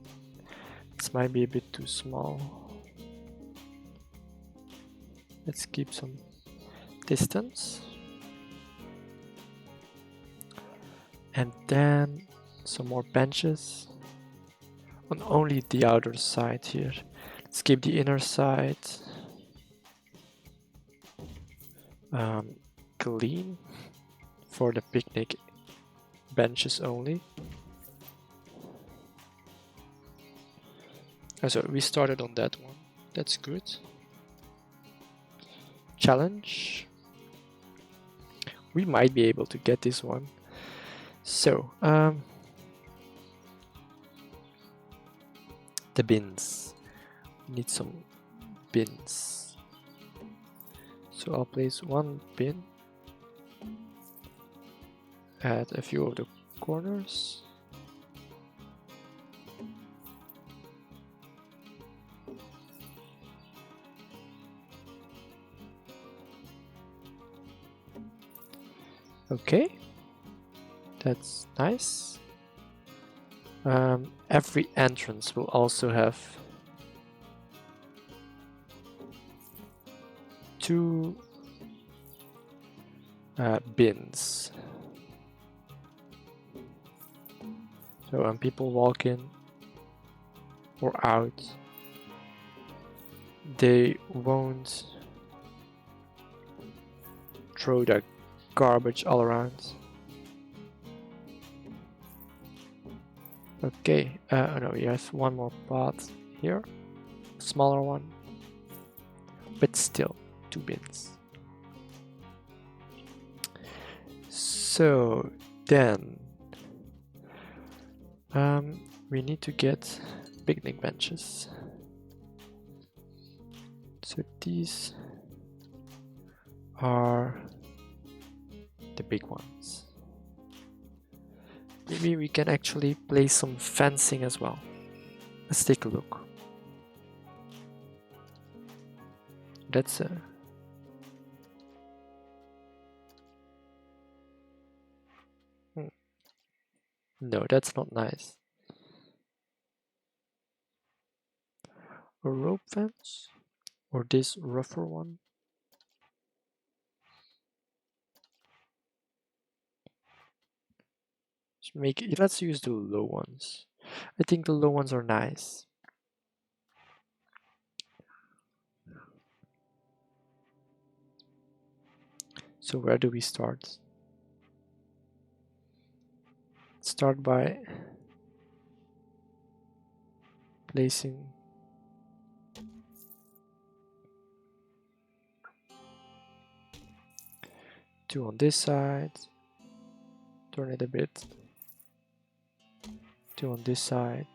this might be a bit too small. Let's keep some distance. And then some more benches on only the outer side here. Let's keep the inner side clean for the picnic benches only. So we started on that one. That's good. Challenge. We might be able to get this one. So, the bins. We need some bins. So I'll place one bin at a few of the corners. Okay, that's nice. Every entrance will also have two bins. So when people walk in or out, they won't throw their garbage all around. Okay, no, we have one more pot here, smaller one, but still 2 bins. So then we need to get picnic benches. So these are the big ones. Maybe we can actually place some fencing as well. Let's take a look. That's no, that's not nice. A rope fence or this rougher one? Let's use the low ones. I think the low ones are nice. So where do we start? Start by placing two on this side, turn it a bit, two on this side.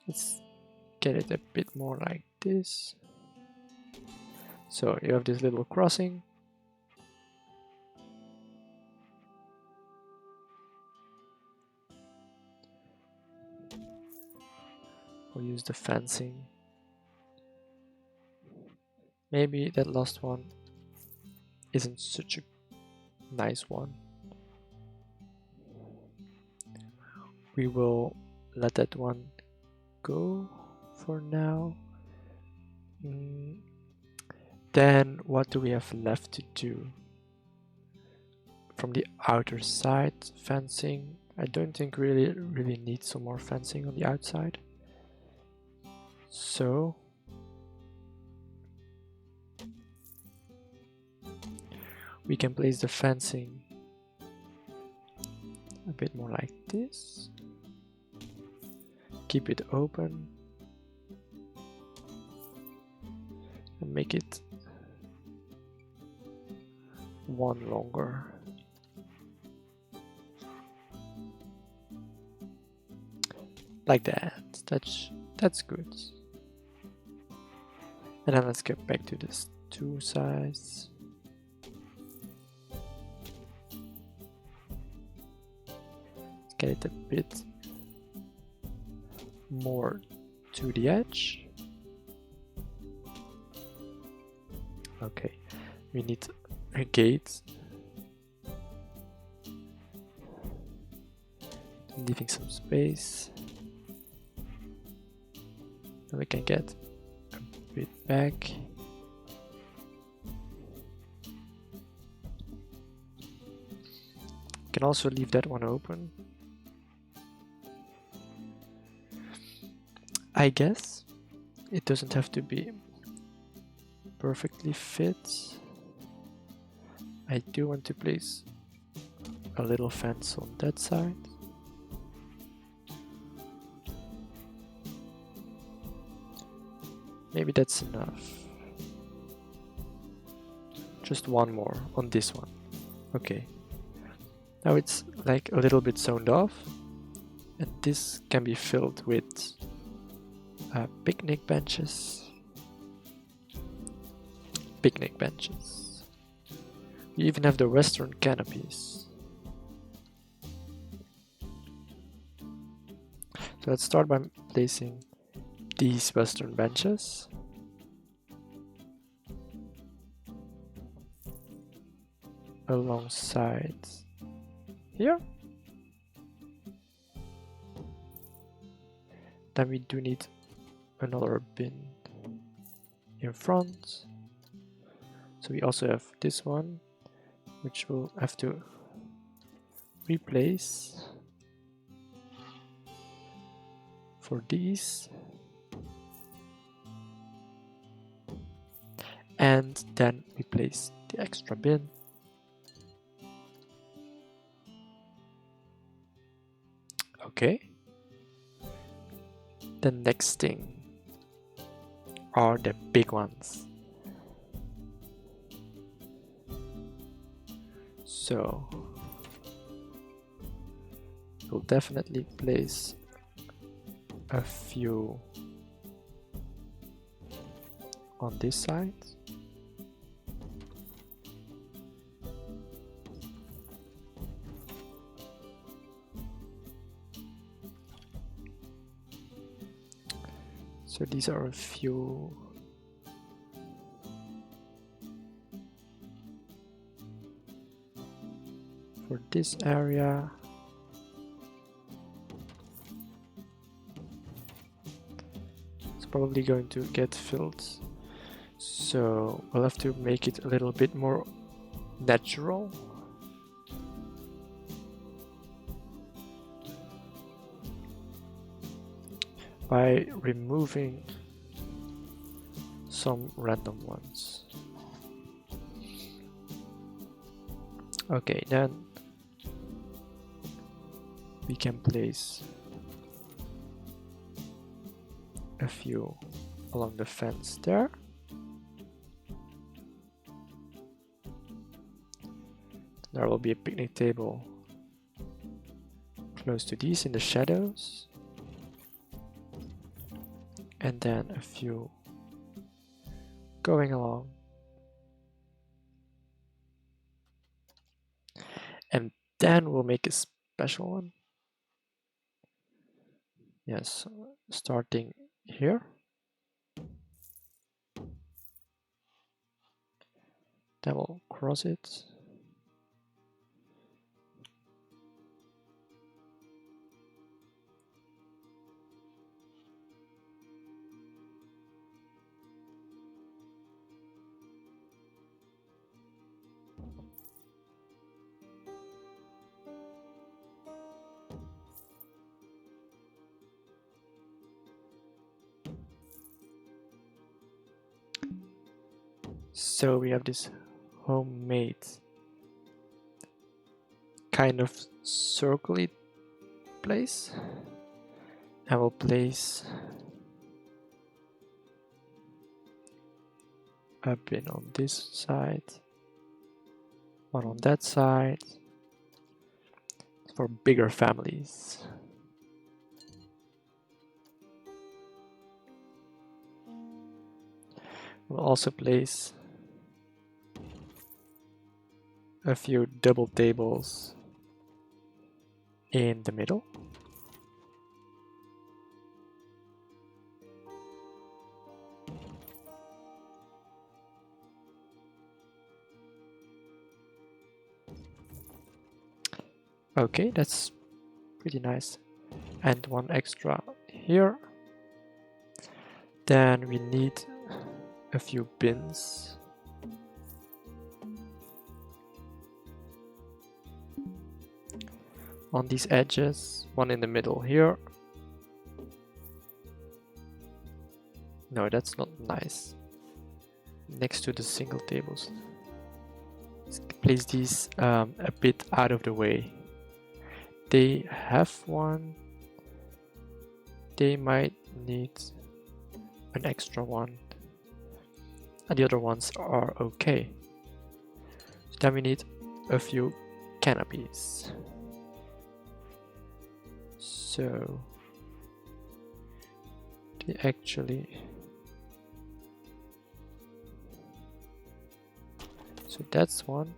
Let's get it a bit more like this. So you have this little crossing. We'll use the fencing. Maybe that last one isn't such a nice one. We will let that one go for now. Then what do we have left to do? From the outer side, fencing. I don't think really need some more fencing on the outside. So we can place the fencing a bit more like this. Keep it open and make it one longer. Like that. That's good. And then let's get back to this two sides. Let's get it a bit more to the edge. Okay, we need a gate. Leaving some space. And we can get a bit back. Can also leave that one open. I guess it doesn't have to be perfectly fit. I do want to place a little fence on that side. Maybe that's enough. Just one more on this one. Okay. Now it's like a little bit zoned off, and this can be filled with picnic benches. Picnic benches. We even have the western canopies. So let's start by placing these western benches. Alongside here. Then we do need another bin in front. So we also have this one, which we'll have to replace for these. And then we place the extra bin. Okay. The next thing are the big ones. So we'll definitely place a few on this side. So these are a few for this area. It's probably going to get filled, so we'll have to make it a little bit more natural. by removing some random ones. Okay, then we can place a few along the fence there. There will be a picnic table close to these in the shadows. And then a few going along. And then we'll make a special one. Yes, starting here. Then we'll cross it. So we have this homemade kind of circly place. I will place a bin on this side, one on that side, for bigger families. We'll also place a few double tables in the middle. Okay, that's pretty nice. And one extra here. Then we need a few bins. On these edges, one in the middle here. No, that's not nice. Next to the single tables. Let's place these a bit out of the way. They have one. They might need an extra one. And the other ones are okay. So then we need a few canopies. So they actually, so that's one.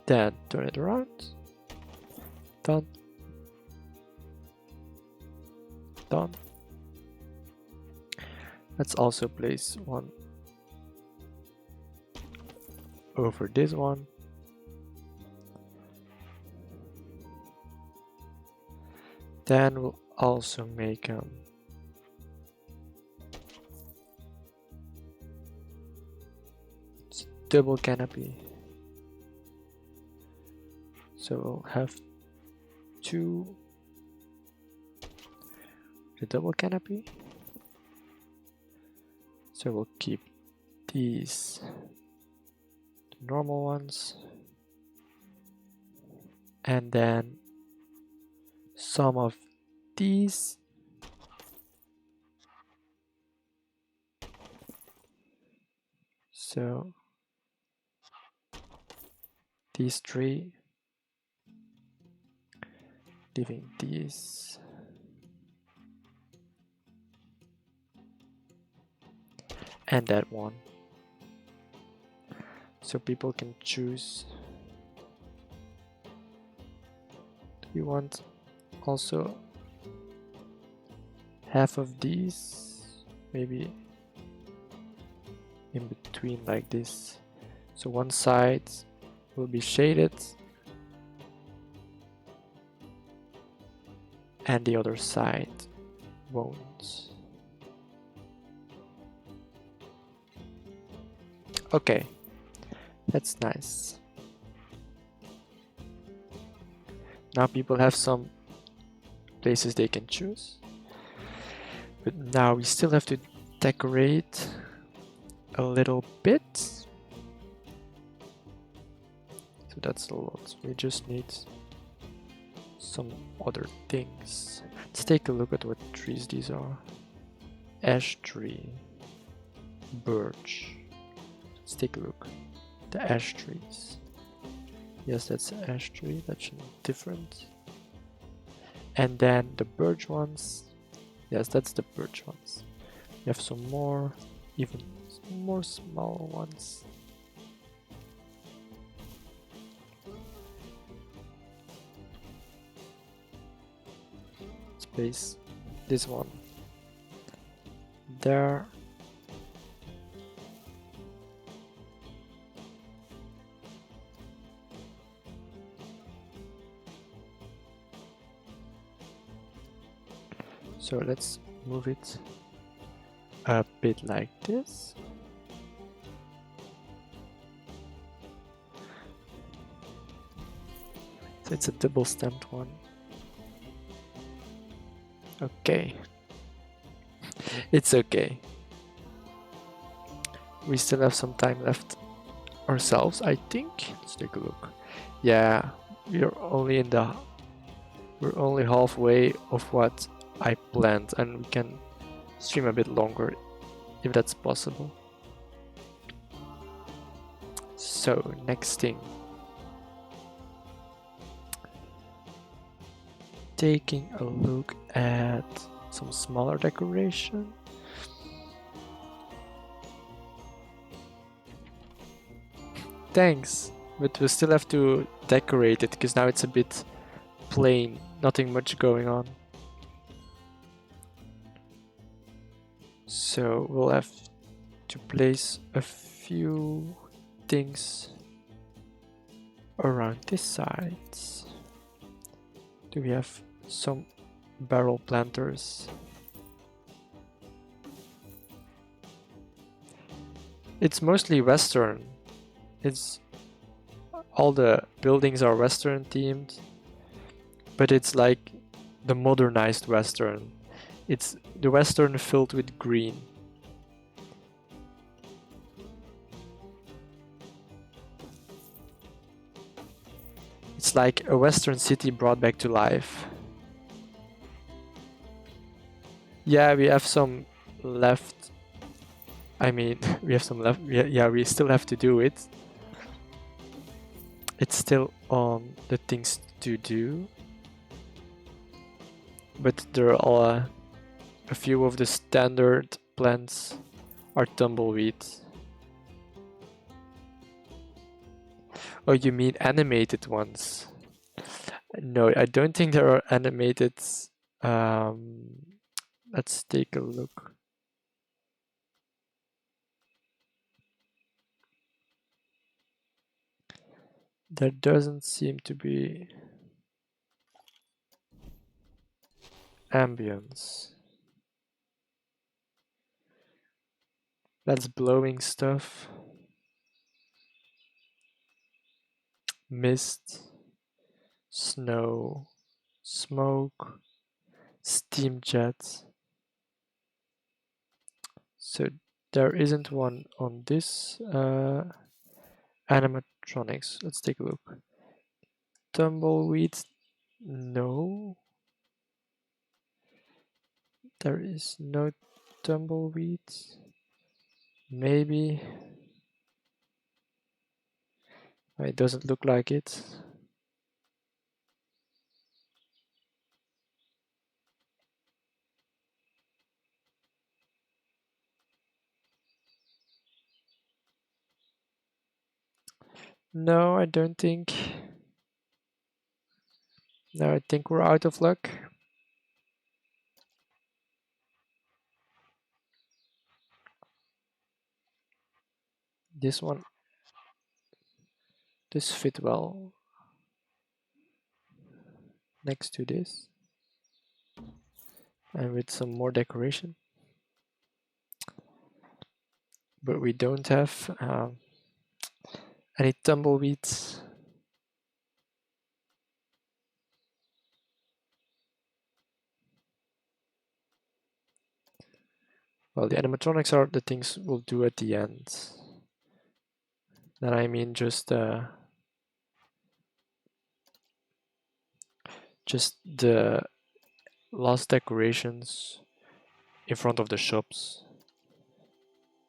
Then turn it around. Done. Done. Let's also place one over this one. Then we'll also make double canopy. So we'll have two the double canopy. So we'll keep these the normal ones, and then some of these. So these three, leaving these. And that one. So people can choose. Do we want also half of these? Maybe in between like this. So one side will be shaded and the other side won't. Okay, that's nice. Now people have some places they can choose. But now we still have to decorate a little bit. So that's a lot. We just need some other things. Let's take a look at what trees these are. Ash tree. Birch. Let's take a look. The ash trees. Yes, that's an ash tree. That's different. And then the birch ones. Yes, that's the birch ones. We have some more, even more small ones. Let's place this one there. So let's move it a bit like this. So it's a double stamped one. Okay. It's okay. We still have some time left ourselves, I think. Let's take a look. Yeah, we're only halfway of what I planned, and we can stream a bit longer if that's possible. So next thing, taking a look at some smaller decoration. Thanks, but we still have to decorate it because now it's a bit plain, nothing much going on. So we'll have to place a few things around this side. Do we have some barrel planters? It's mostly Western. It's all the buildings are Western themed, but it's like the modernized Western. It's the Western filled with green. It's like a Western city brought back to life. Yeah, we have some left. I mean, we have some left. Yeah, we still have to do it. It's still on the things to do. But there are a few of the standard plants are tumbleweed. Oh, you mean animated ones? No, I don't think there are animated. Let's take a look. There doesn't seem to be ambience. That's blowing stuff. Mist, snow, smoke, steam jets. So there isn't one on this animatronics. Let's take a look. Tumbleweed, no. There is no tumbleweed. Maybe. It doesn't look like it. No, I don't think. No, I think we're out of luck. This one, this fit well next to this. And with some more decoration. But we don't have any tumbleweeds. Well, the animatronics are the things we'll do at the end. Then I mean just the last decorations in front of the shops.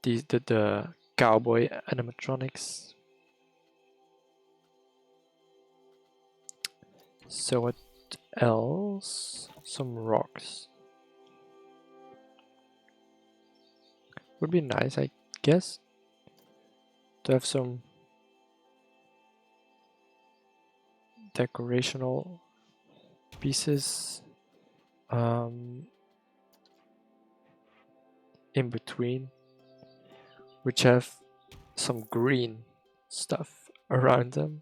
The cowboy animatronics. So what else? Some rocks. Would be nice, I guess, to have some decorational pieces in between, which have some green stuff around them.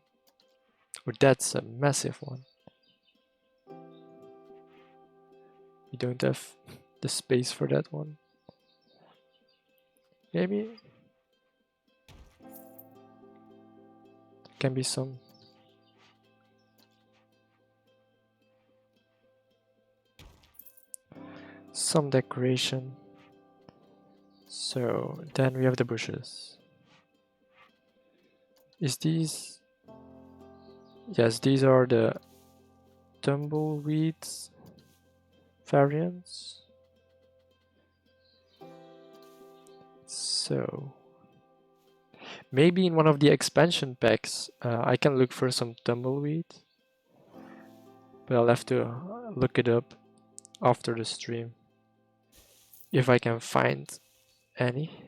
Oh, that's a massive one. We don't have the space for that one. Maybe there can be some decoration. So then we have the bushes. Is these? Yes, these are the tumbleweeds variants. So maybe in one of the expansion packs I can look for some tumbleweed, but I'll have to look it up after the stream if I can find any.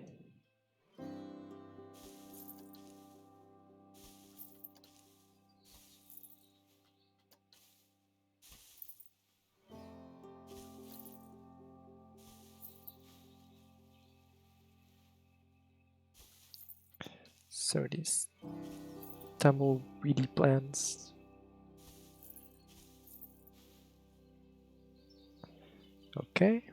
So these tumbleweedy plants. Okay.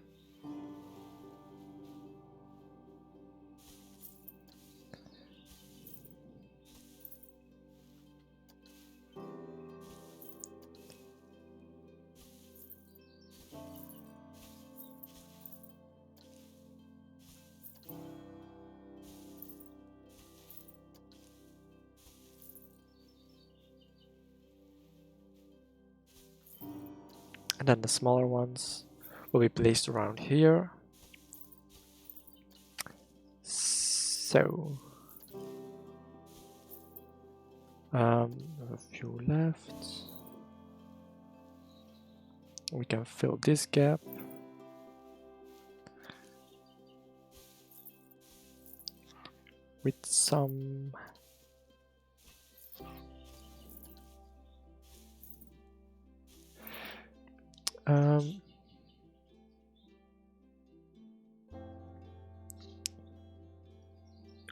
And then the smaller ones will be placed around here. So a few left. We can fill this gap. With some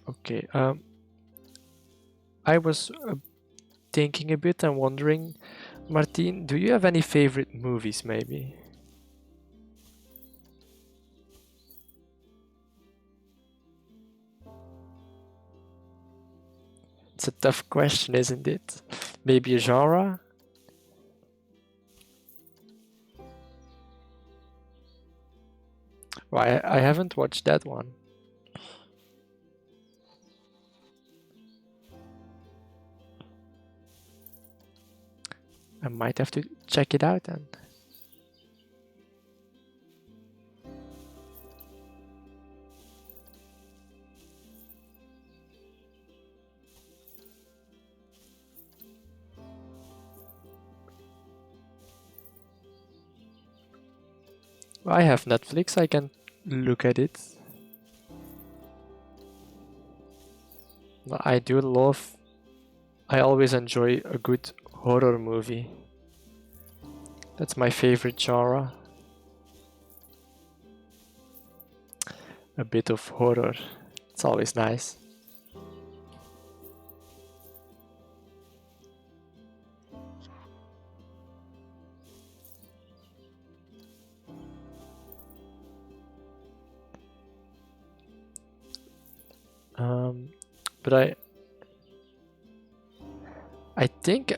okay, I was thinking a bit and wondering, Martin, do you have any favorite movies maybe? It's a tough question, isn't it? Maybe a genre? Well, I haven't watched that one. I might have to check it out then. I have Netflix, I can look at it. I do love, I always enjoy a good horror movie. That's my favorite genre. A bit of horror, it's always nice. But I think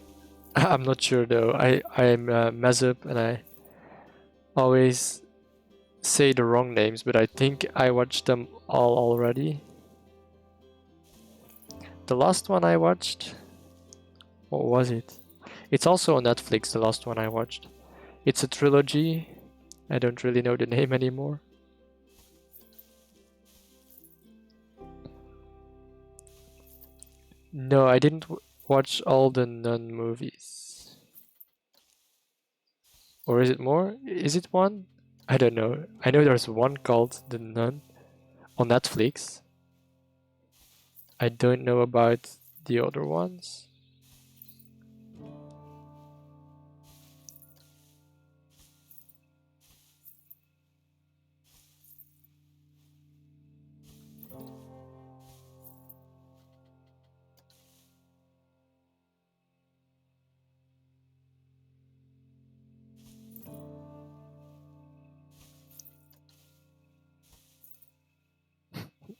I'm not sure though. I'm mess up and I always say the wrong names, but I think I watched them all already. The last one I watched, what was it? It's also on Netflix, the last one I watched. It's a trilogy. I don't really know the name anymore. No, I didn't watch all the Nun movies. Or is it more? Is it one? I don't know. I know there's one called The Nun on Netflix. I don't know about the other ones.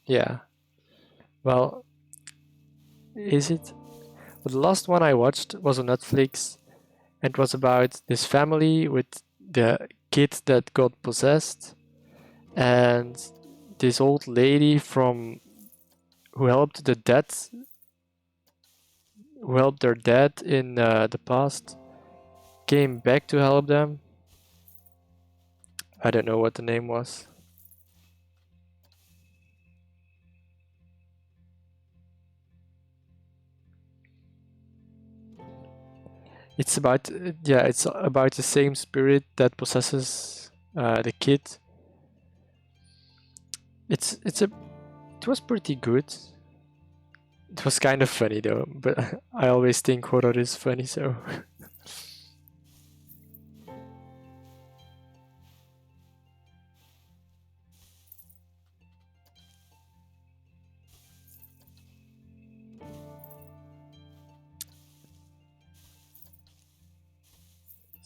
Yeah. Well, is it? Well, the last one I watched was on Netflix. It was about this family with the kid that got possessed and this old lady from who helped their dad in the past came back to help them. I don't know what the name was. It's about it's about the same spirit that possesses the kid. It was pretty good. It was kind of funny though, but I always think horror is funny, so.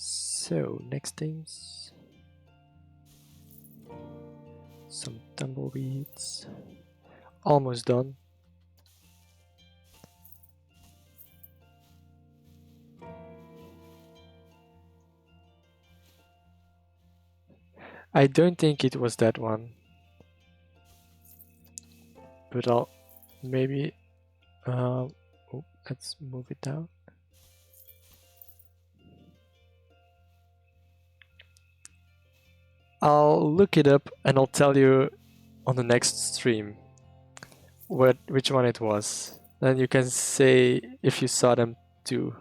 So, next things. Some tumbleweeds. Almost done. I don't think it was that one. But I'll maybe let's move it down. I'll look it up and I'll tell you on the next stream which one it was. Then you can say if you saw them too.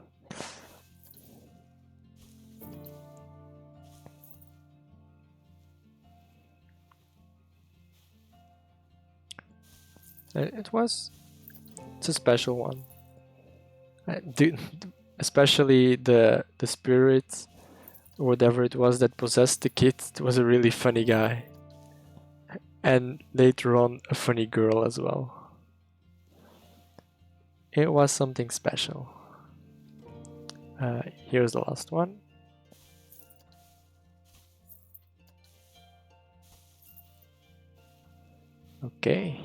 It's a special one. Especially the spirit, whatever it was that possessed the kid, was a really funny guy. And later on, a funny girl as well. It was something special. Here's the last one. Okay.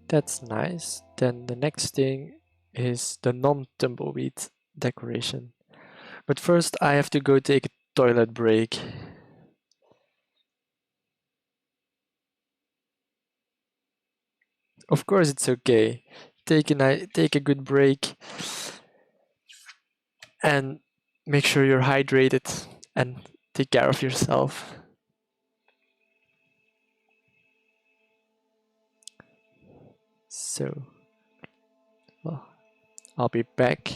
That's nice. Then the next thing is the non-tumbleweed decoration. But first I have to go take a toilet break. Of course it's okay. Take a good break and make sure you're hydrated and take care of yourself. So, well, I'll be back.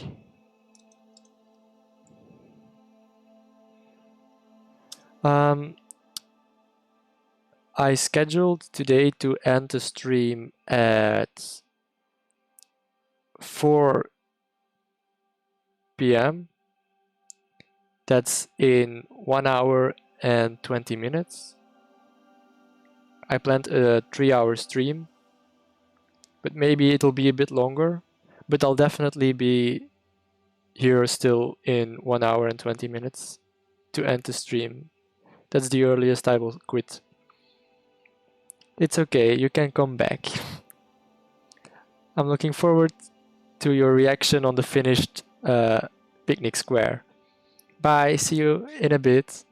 I scheduled today to end the stream at 4 p.m. That's in 1 hour and 20 minutes. I planned a 3-hour stream, but maybe it'll be a bit longer. But I'll definitely be here still in 1 hour and 20 minutes to end the stream. That's the earliest I will quit. It's okay, you can come back. I'm looking forward to your reaction on the finished picnic square. Bye, see you in a bit.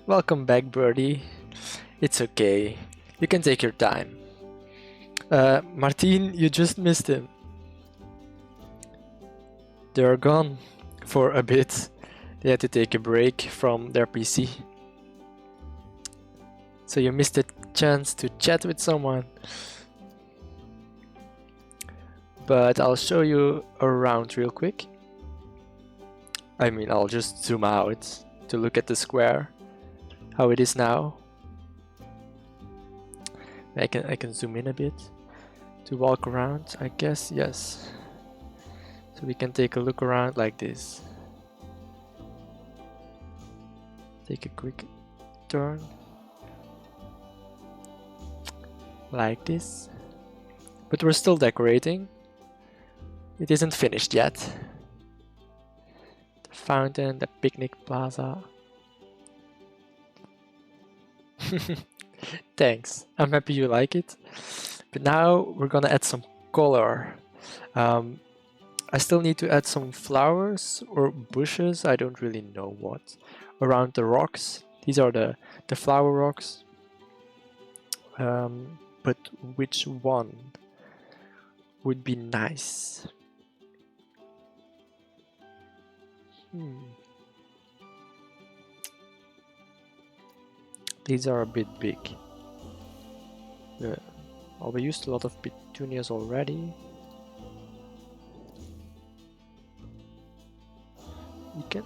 Welcome back, Birdie. It's okay. You can take your time. Martin, you just missed him. They're gone for a bit. They had to take a break from their PC. So you missed a chance to chat with someone. But I'll show you around real quick. I mean, I'll just zoom out to look at the square, how it is now. I can zoom in a bit to walk around, I guess, yes. So we can take a look around like this. Take a quick turn. Like this. But we're still decorating. It isn't finished yet. The fountain, the picnic plaza. Thanks, I'm happy you like it. But now we're gonna add some color. I still need to add some flowers or bushes, I don't really know what, around the rocks. These are the flower rocks. But which one would be nice? These are a bit big. Well, we used a lot of petunias already. You can...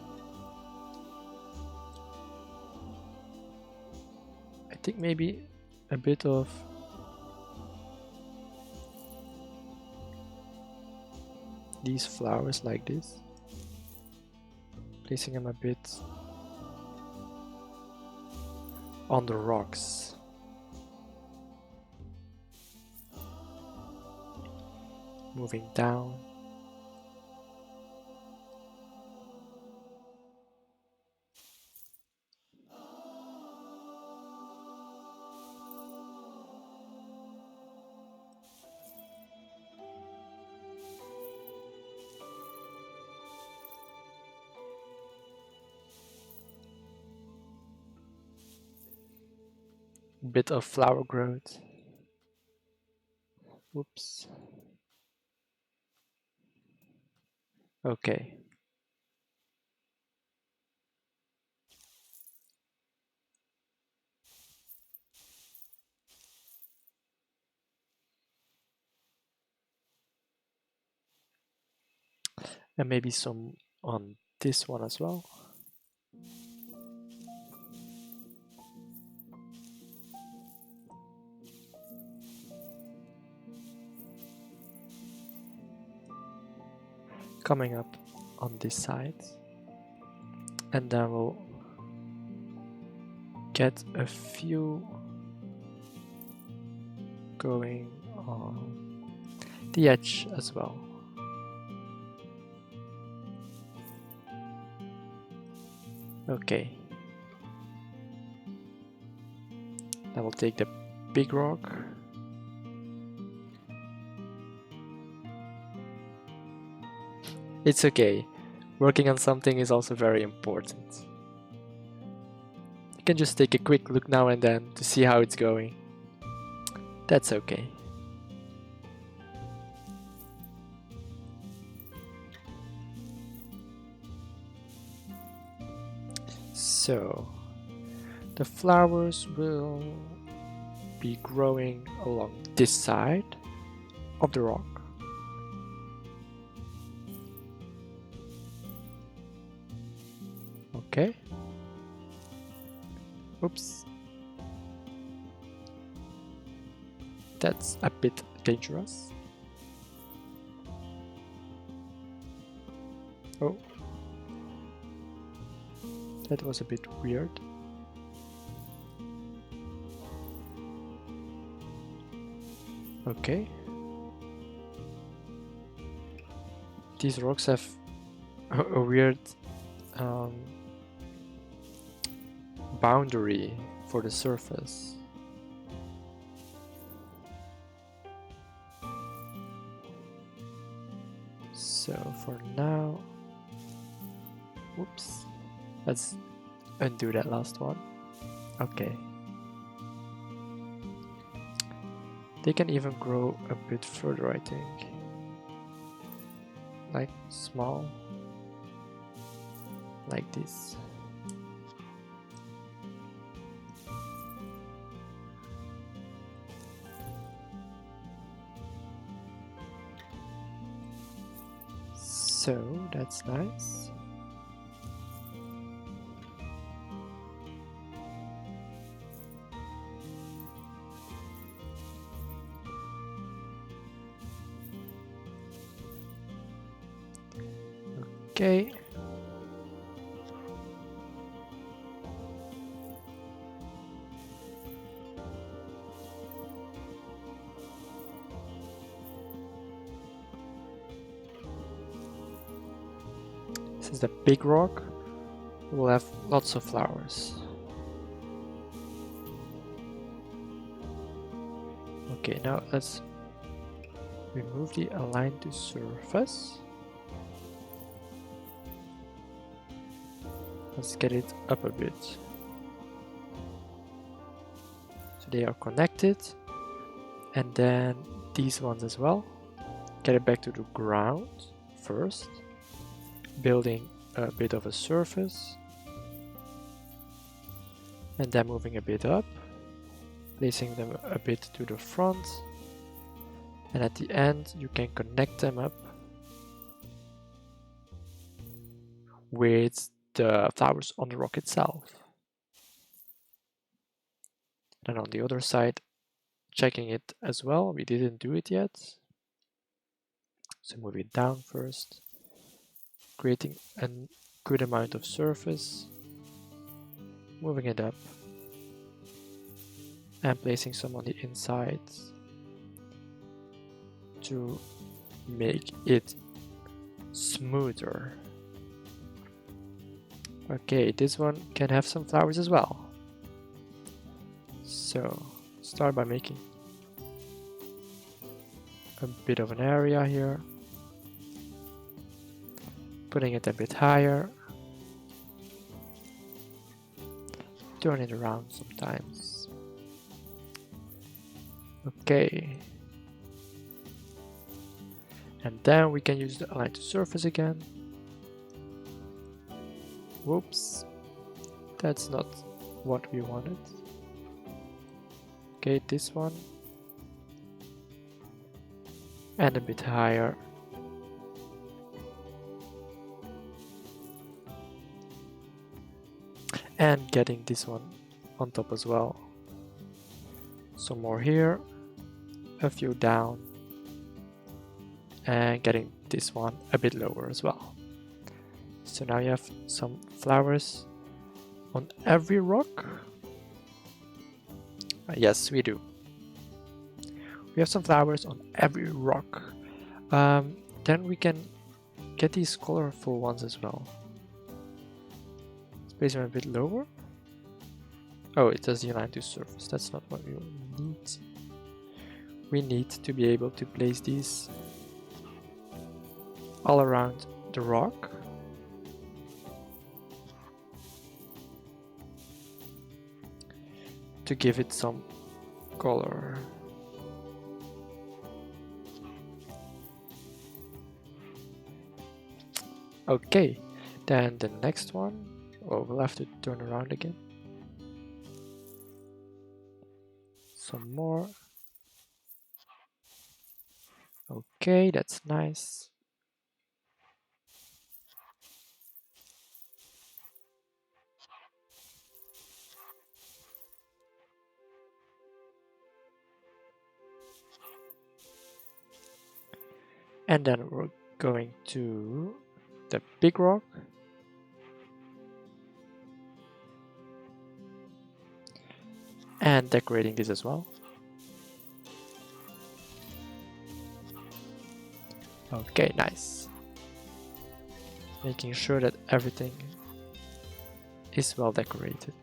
I think maybe a bit of... these flowers like this. Placing them a bit on the rocks. Moving down. bit of flower growth. Whoops. Okay. And maybe some on this one as well. Coming up on this side. And then we'll get a few going on the edge as well. Okay. Then we'll take the big rock. It's okay. Working on something is also very important. You can just take a quick look now and then to see how it's going. That's okay. So, the flowers will be growing along this side of the rock. Okay. Oops. That's a bit dangerous. Oh. That was a bit weird. Okay. These rocks have a weird boundary for the surface. So for now, whoops, let's undo that last one. Okay. They can even grow a bit further, I think. Like small, like this. So that's nice. Okay. This is the big rock. We'll have lots of flowers. Okay, now let's remove the align to surface. Let's get it up a bit. So they are connected. And then these ones as well. Get it back to the ground first. Building a bit of a surface. And then moving a bit up. Placing them a bit to the front. And at the end you can connect them up with the flowers on the rock itself. And on the other side, checking it as well. We didn't do it yet. So move it down first. Creating a good amount of surface. Moving it up. And placing some on the inside to make it smoother. Okay, this one can have some flowers as well. So, start by making a bit of an area here. Putting it a bit higher. Turn it around sometimes. Okay. And then we can use the align to surface again. Whoops. That's not what we wanted. Okay, this one. And a bit higher. And getting this one on top as well. Some more here, a few down, and getting this one a bit lower as well. So now you have some flowers on every rock. Yes, we do. We have some flowers on every rock. Then we can get these colorful ones as well. Let's place them a bit lower. Oh, it does the align to surface. That's not what we need. We need to be able to place these all around the rock. To give it some color. Okay, then the next one, oh, we'll have to turn around again. Some more. Okay, that's nice. And then we're going to the big rock. And decorating this as well. Okay, nice. Making sure that everything is well decorated.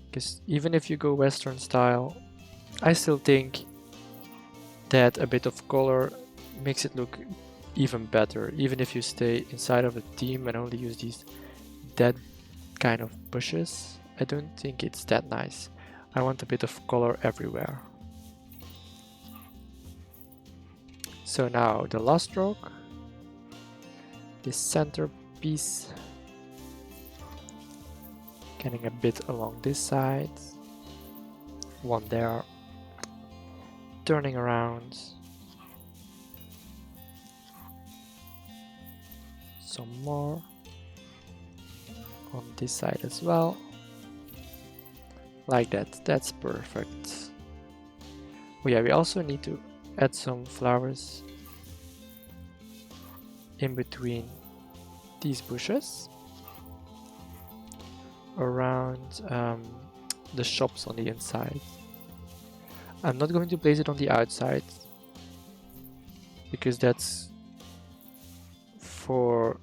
Because even if you go Western style, I still think that a bit of color makes it look even better. Even if you stay inside of a theme and only use these dead kind of bushes, I don't think it's that nice. I want a bit of color everywhere. So now the last rock, this center piece, getting a bit along this side, one there, turning around, some more on this side as well, like that. That's perfect. Oh yeah, we also need to add some flowers in between these bushes around the shops on the inside. I'm not going to place it on the outside because that's for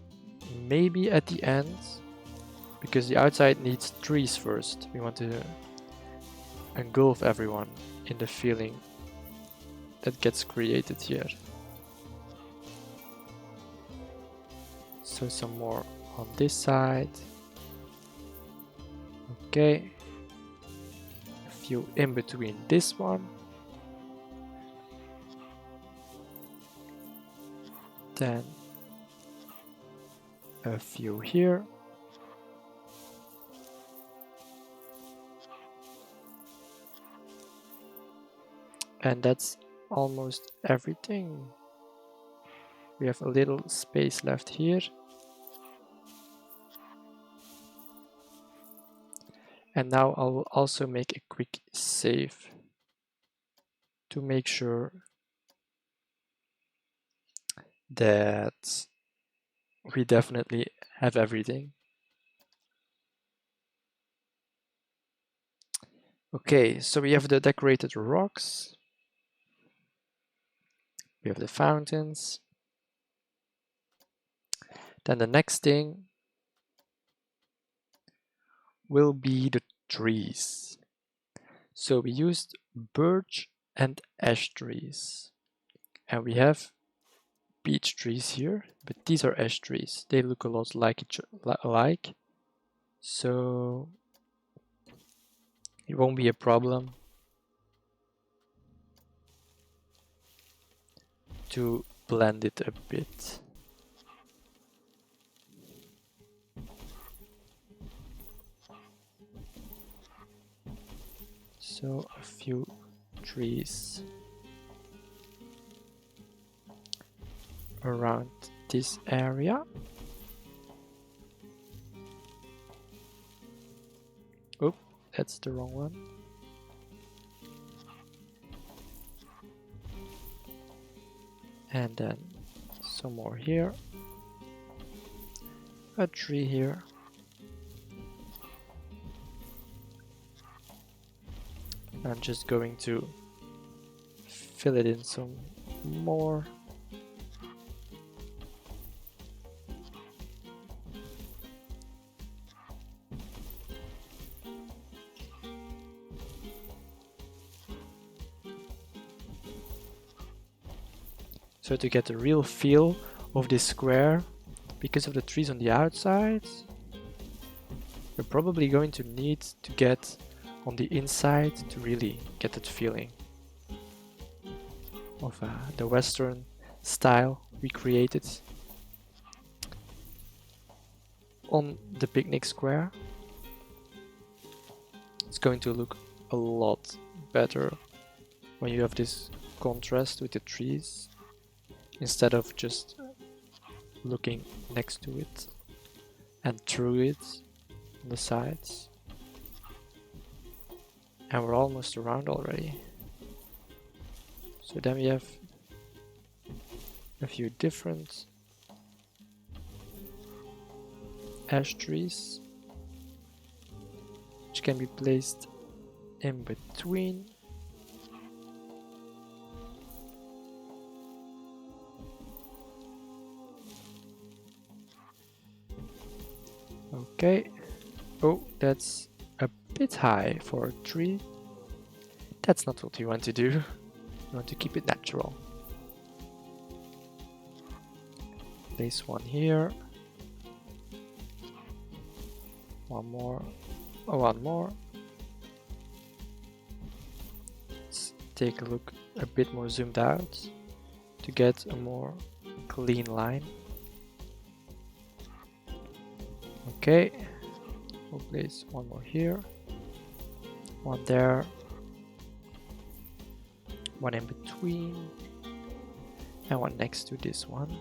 maybe at the end, because the outside needs trees first. We want to engulf everyone in the feeling that gets created here. So some more on this side. Okay. A few in between this one. Then a few here. And that's almost everything. We have a little space left here. And now I will also make a quick save to make sure that we definitely have everything. Okay, so we have the decorated rocks. We have the fountains. Then the next thing will be the trees. So we used birch and ash trees. And we have beech trees here, but these are ash trees. They look a lot like each alike. So it won't be a problem to blend it a bit. So a few trees around this area. Oh, that's the wrong one. And then some more here. A tree here. I'm just going to fill it in some more. So to get the real feel of this square, because of the trees on the outside, we're probably going to need to get on the inside to really get that feeling of the Western style we created on the picnic square. It's going to look a lot better when you have this contrast with the trees instead of just looking next to it and through it on the sides. And we're almost around already. So then we have a few different ash trees which can be placed in between. Okay. Oh, that's a bit high for a tree. That's not what you want to do. You want to keep it natural. Place one here. One more. Oh, one more. Let's take a look a bit more zoomed out to get a more clean line. Okay, we'll place one more here, one there, one in between, and one next to this one.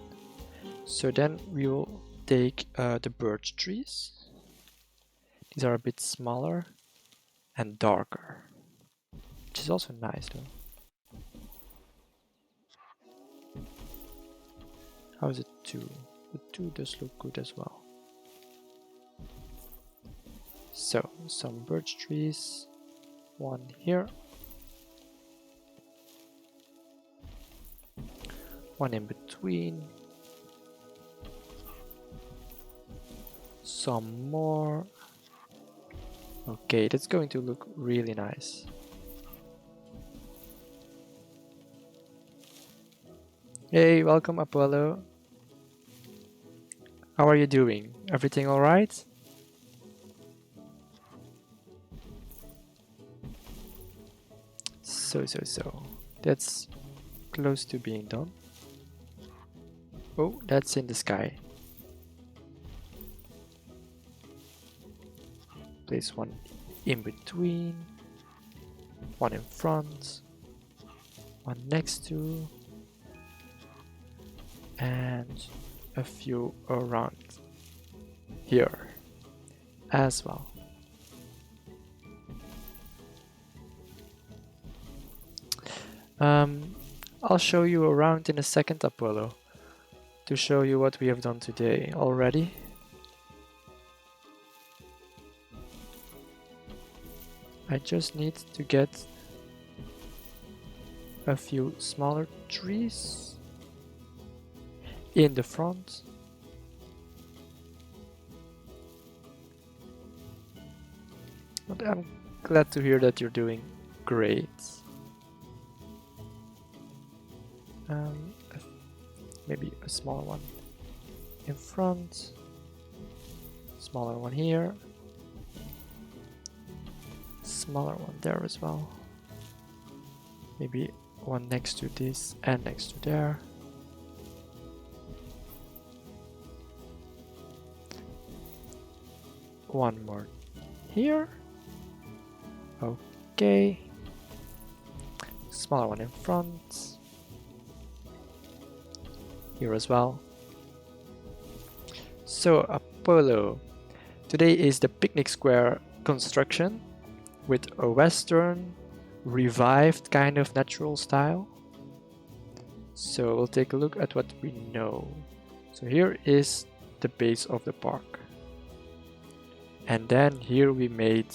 So then we will take the birch trees. These are a bit smaller and darker, which is also nice though. How is it 2? The 2 does look good as well. So, some birch trees, one here, one in between, some more. Okay, that's going to look really nice. Hey, welcome Apollo. How are you doing? Everything alright? So. That's close to being done. Oh, that's in the sky. Place one in between, one in front, one next to, and a few around here as well. I'll show you around in a second, Apollo, to show you what we have done today already. I just need to get a few smaller trees in the front. But I'm glad to hear that you're doing great. Maybe a smaller one in front, smaller one here, smaller one there as well. Maybe one next to this and next to there. one more here. Okay. Smaller one in front. Here as well. So Apollo. Today is the picnic square construction with a Western revived kind of natural style. So we'll take a look at what we know. So here is the base of the park. And then here we made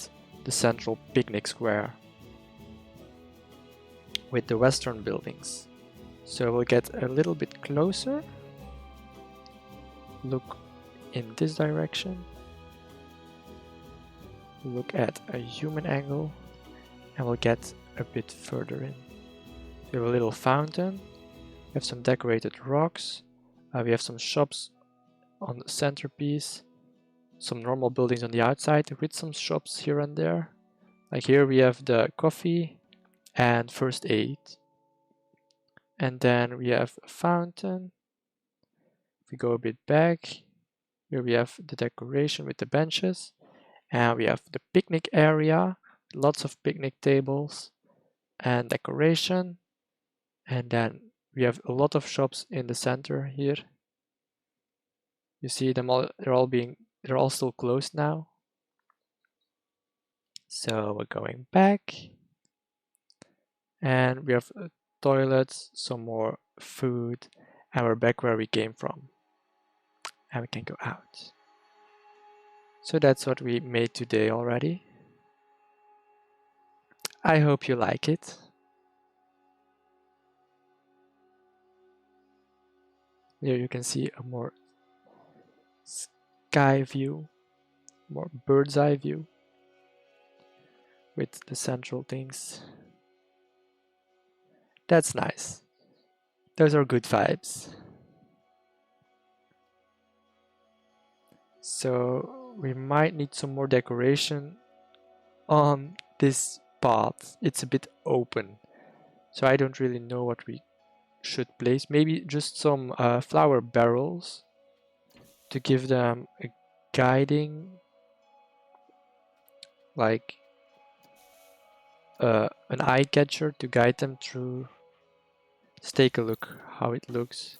the central picnic square with the Western buildings. So we'll get a little bit closer. Look in this direction. Look at a human angle. And we'll get a bit further in. We have a little fountain. We have some decorated rocks. We have some shops on the centerpiece. Some normal buildings on the outside with some shops here and there. Like here we have the coffee and first aid. And then we have a fountain. If we go a bit back, here we have the decoration with the benches. And we have the picnic area, lots of picnic tables and decoration. And then we have a lot of shops in the center here. You see them all, they're all still closed now. So we're going back. And we have toilets, some more food, and we're back where we came from. And we can go out. So that's what we made today already. I hope you like it. Here you can see a more sky view, more bird's eye view with the central things. That's nice. Those are good vibes. So we might need some more decoration on this path. It's a bit open, so I don't really know what we should place. Maybe just some flower barrels to give them a guiding, like an eye catcher to guide them through. Let's take a look how it looks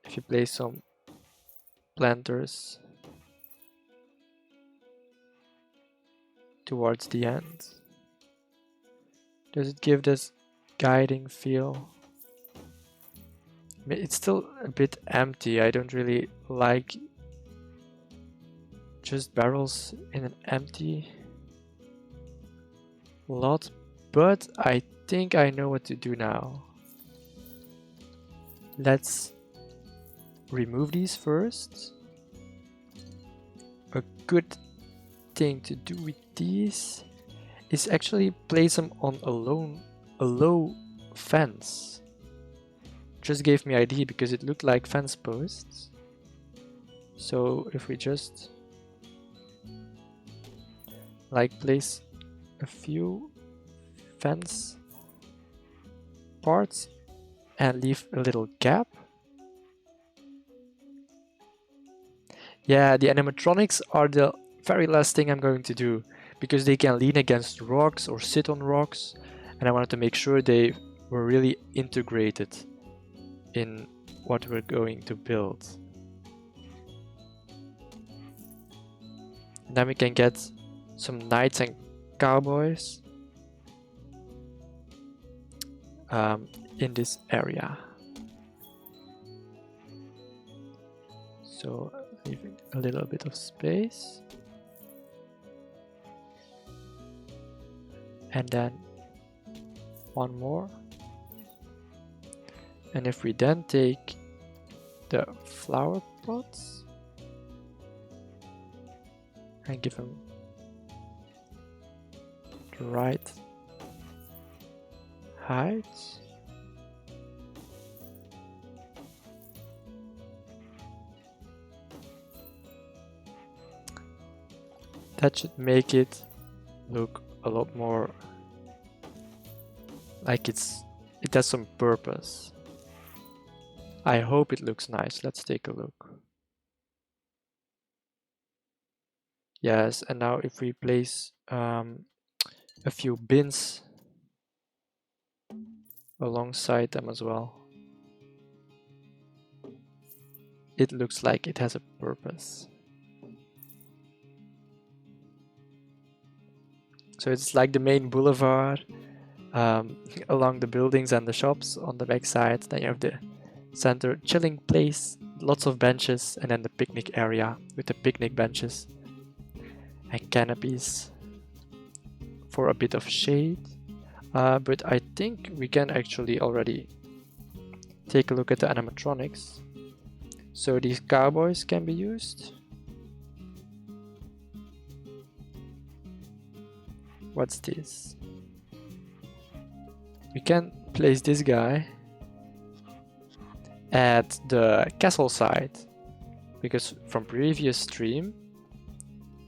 if you place some planters towards the end. Does it give this guiding feel? It's still a bit empty. I don't really like just barrels in an empty lot, but I think I know what to do now. Let's remove these first. A good thing to do with these is actually place them on a low fence. Just gave me idea because it looked like fence posts. So if we just like place a few fence parts and leave a little gap. Yeah, the animatronics are the very last thing I'm going to do because they can lean against rocks or sit on rocks, and I wanted to make sure they were really integrated in what we're going to build. And then we can get some knights and cowboys in this area. So leaving a little bit of space. And then one more. And if we then take the flower pots and give them the right height, that should make it look a lot more like it has some purpose. I hope it looks nice. Let's take a look. Yes, and now if we place a few bins alongside them as well, it looks like it has a purpose. So it's like the main boulevard along the buildings and the shops on the back side. Then you have the center chilling place, lots of benches, and then the picnic area with the picnic benches and canopies for a bit of shade. But I think we can actually already take a look at the animatronics. So these cowboys can be used. What's this? We can place this guy at the castle side, because from previous stream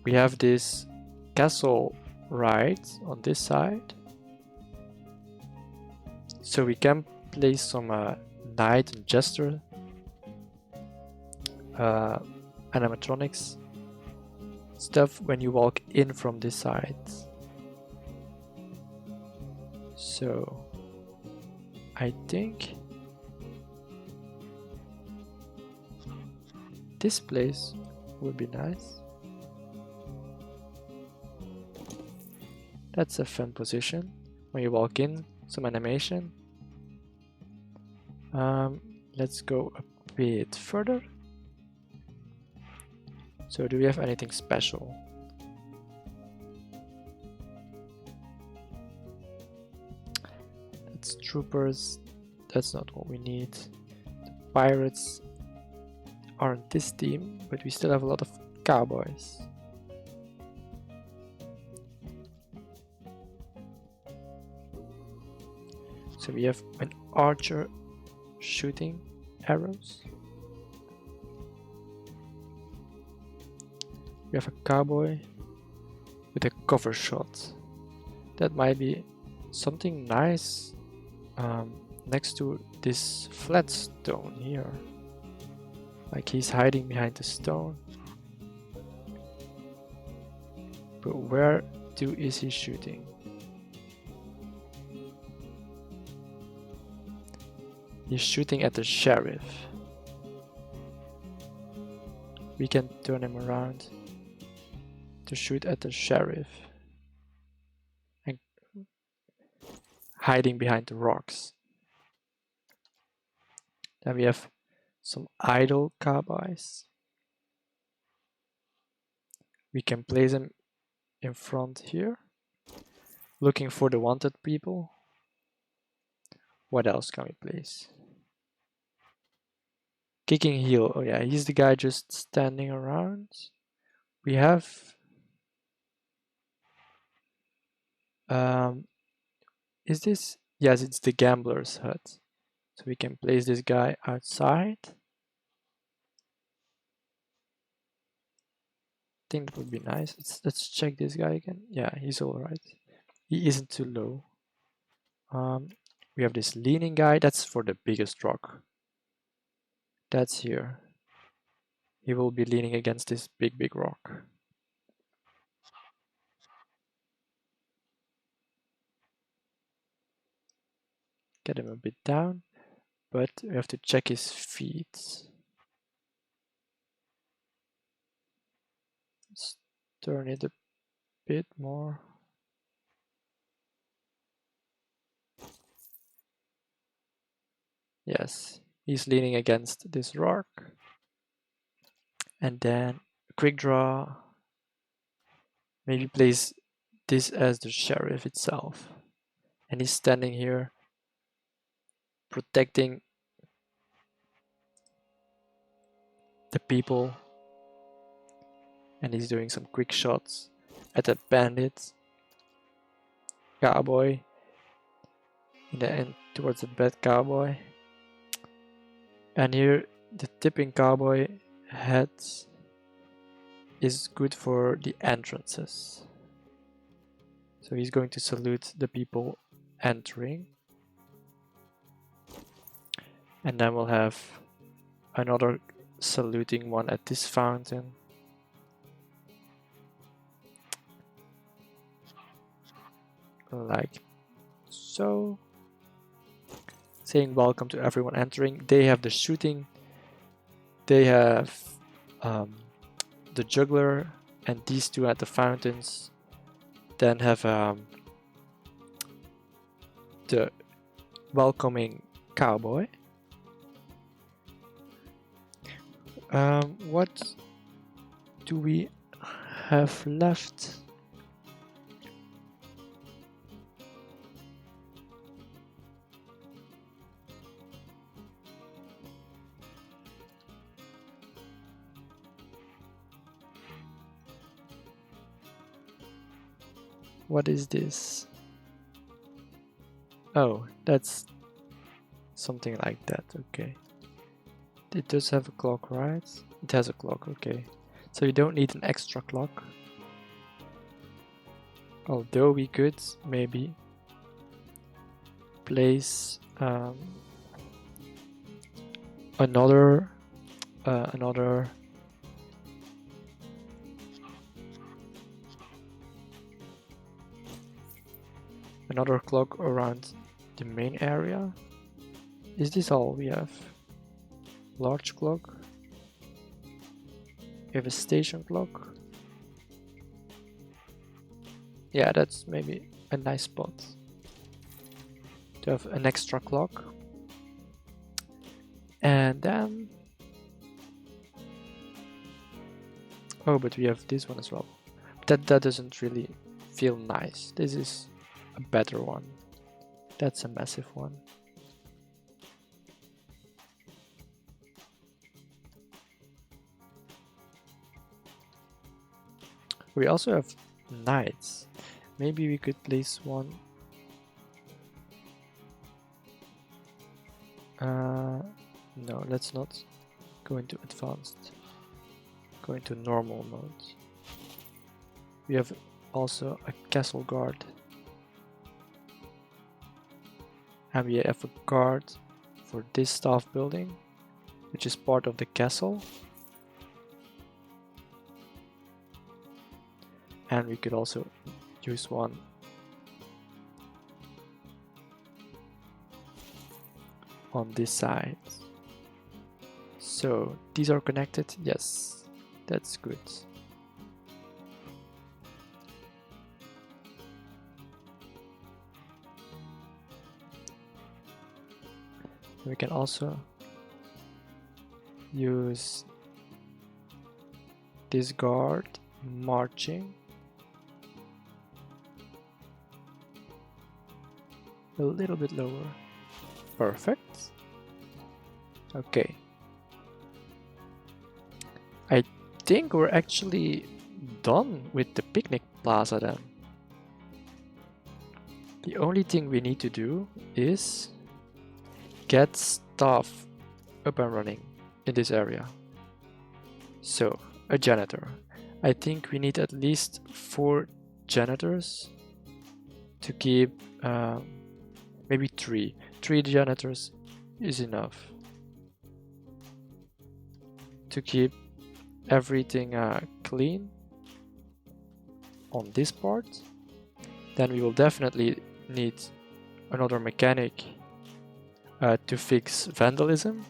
we have this castle right on this side. So we can place some knight and jester animatronics stuff when you walk in from this side. So I think this place would be nice. That's a fun position when you walk in, some animation. Let's go a bit further. So do we have anything special? That's troopers, that's not what we need. The pirates aren't this team, but we still have a lot of cowboys. So we have an archer shooting arrows. We have a cowboy with a cover shot. That might be something nice next to this flat stone here. Like he's hiding behind the stone. But where is he shooting? He's shooting at the sheriff. We can turn him around to shoot at the sheriff. And hiding behind the rocks. Then we have some idle cowboys. We can place them in front here, looking for the wanted people. What else can we place? Kicking heel. Oh yeah, he's the guy just standing around. We have is this? Yes, it's the gambler's hut. So we can place this guy outside. I think that would be nice. Let's check this guy again. Yeah, he's alright. He isn't too low. We have this leaning guy. That's for the biggest rock. That's here. He will be leaning against this big rock. Get him a bit down, but we have to check his feet. Let's turn it a bit more. Yes, he's leaning against this rock. And then quick draw. Maybe place this as the sheriff itself. And he's standing here protecting the people. And he's doing some quick shots at that bandit. Cowboy. In the end towards the bad cowboy. And here the tipping cowboy head is good for the entrances. So he's going to salute the people entering. And then we'll have another saluting one at this fountain. like so. Saying welcome to everyone entering. They have the shooting. They have the juggler, and these two at the fountains. Then have the welcoming cowboy. What do we have left? What is this? Oh, that's something like that, okay. It does have a clock, right? It has a clock, okay. So you don't need an extra clock. Although we could maybe place another clock around the main area. Is this all we have? Large clock. We have a station clock. Yeah, that's maybe a nice spot to have an extra clock. And then oh, but we have this one as well. That doesn't really feel nice. This is a better one. That's a massive one. We also have knights. Maybe we could place one. No, let's not go into advanced. Go into normal mode. We have also a castle guard. And we have a guard for this staff building, which is part of the castle. And we could also use one on this side. So these are connected. Yes, that's good. We can also use this guard marching a little bit lower. Perfect. Okay. I think we're actually done with the picnic plaza then. The only thing we need to do is get stuff up and running in this area. So, a janitor. I think we need at least 4 janitors to keep, maybe 3. 3 janitors is enough to keep everything clean on this part. Then we will definitely need another mechanic to fix vandalism.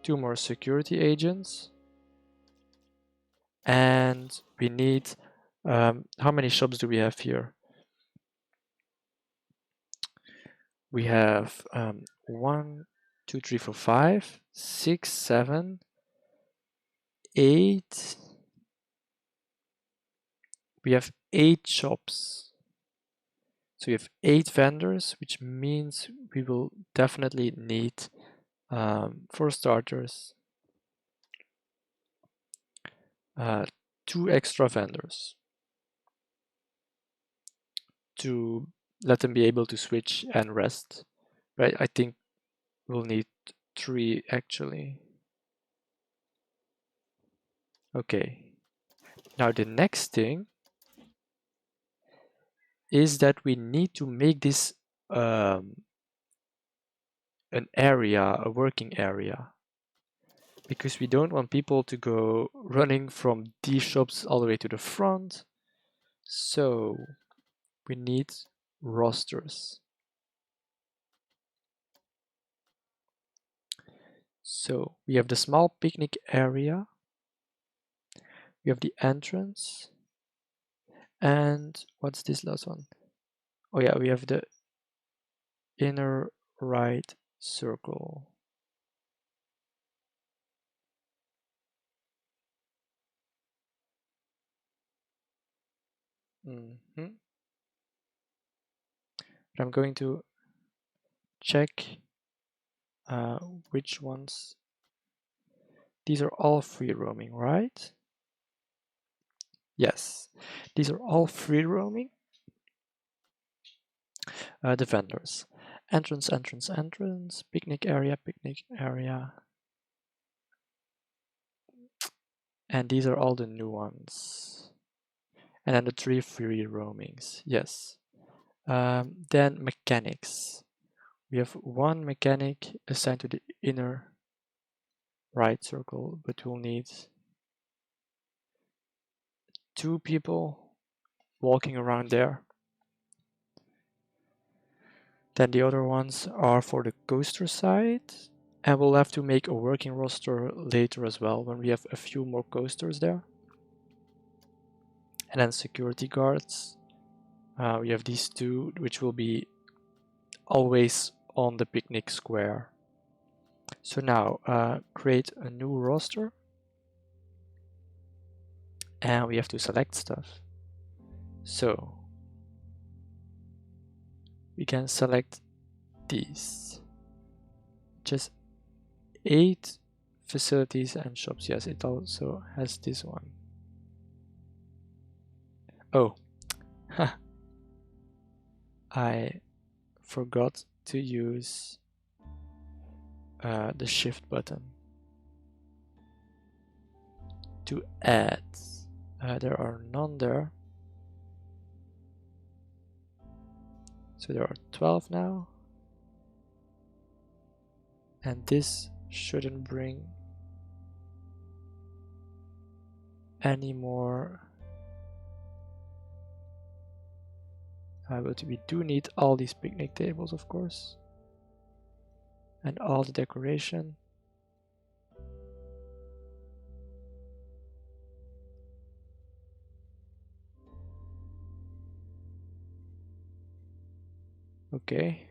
2 more security agents. And we need, how many shops do we have here? We have 1, 2, 3, 4, 5, 6, 7, 8. We have 8 shops. So we have 8 vendors, which means we will definitely need, for starters, 2 extra vendors to let them be able to switch and rest. Right? I think we'll need 3 actually. Okay. Now the next thing is that we need to make this an area, a working area, because we don't want people to go running from these shops all the way to the front. So we need rosters. So we have the small picnic area, we have the entrance, and what's this last one? Oh yeah, we have the inner right circle. But I'm going to check which ones. These are all free roaming, right? Yes, these are all free roaming. The vendors. Entrance, entrance, entrance, picnic area, picnic area. And these are all the new ones. And then the 3 free roamings, yes. Then mechanics. We have 1 mechanic assigned to the inner right circle, but we'll need 2 people walking around there. Then the other ones are for the coaster side. And we'll have to make a working roster later as well when we have a few more coasters there. And then security guards. We have these 2, which will be always on the picnic square. So now create a new roster. And we have to select stuff. So we can select these. Just 8 facilities and shops. Yes, it also has this one. Oh, I forgot to use the shift button to add. There are none there. So there are 12 now. And this shouldn't bring any more. But we do need all these picnic tables, of course. And all the decoration. Okay.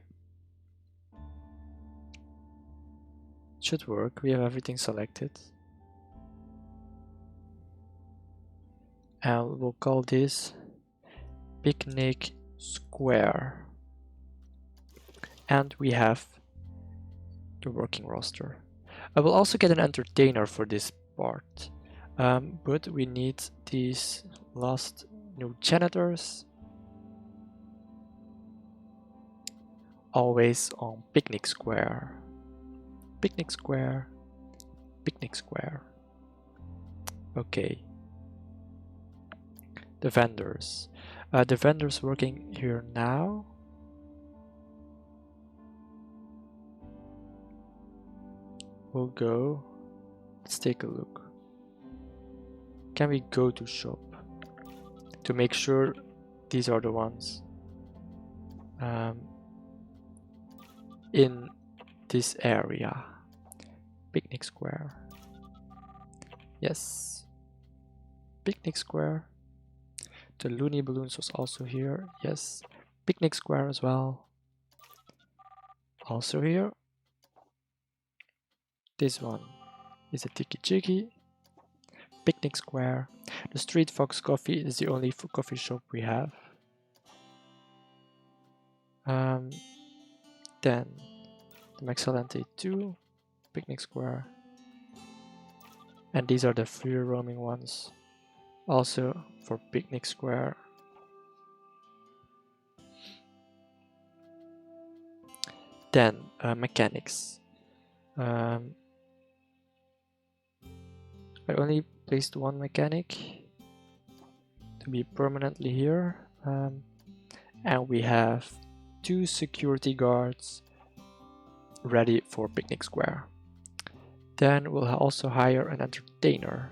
Should work. We have everything selected. And we'll call this picnic square. And we have the working roster. I will also get an entertainer for this part. But we need these last new janitors. Always on picnic square. Picnic square. Picnic square. Okay. The vendors. The vendors working here now. We'll go. Let's take a look. Can we go to shop to make sure these are the ones in this area? Picnic square. Yes. Picnic square. The Looney Balloons was also here. Yes. Picnic square as well. Also here. This one is a Tiki Jiggy. Picnic square. The Street Fox Coffee is the only coffee shop we have. Then the Maxalente 2. Picnic square. And these are the free roaming ones. Also for picnic square. Then mechanics. I only placed 1 mechanic to be permanently here. And we have 2 security guards ready for picnic square. Then we'll also hire an entertainer.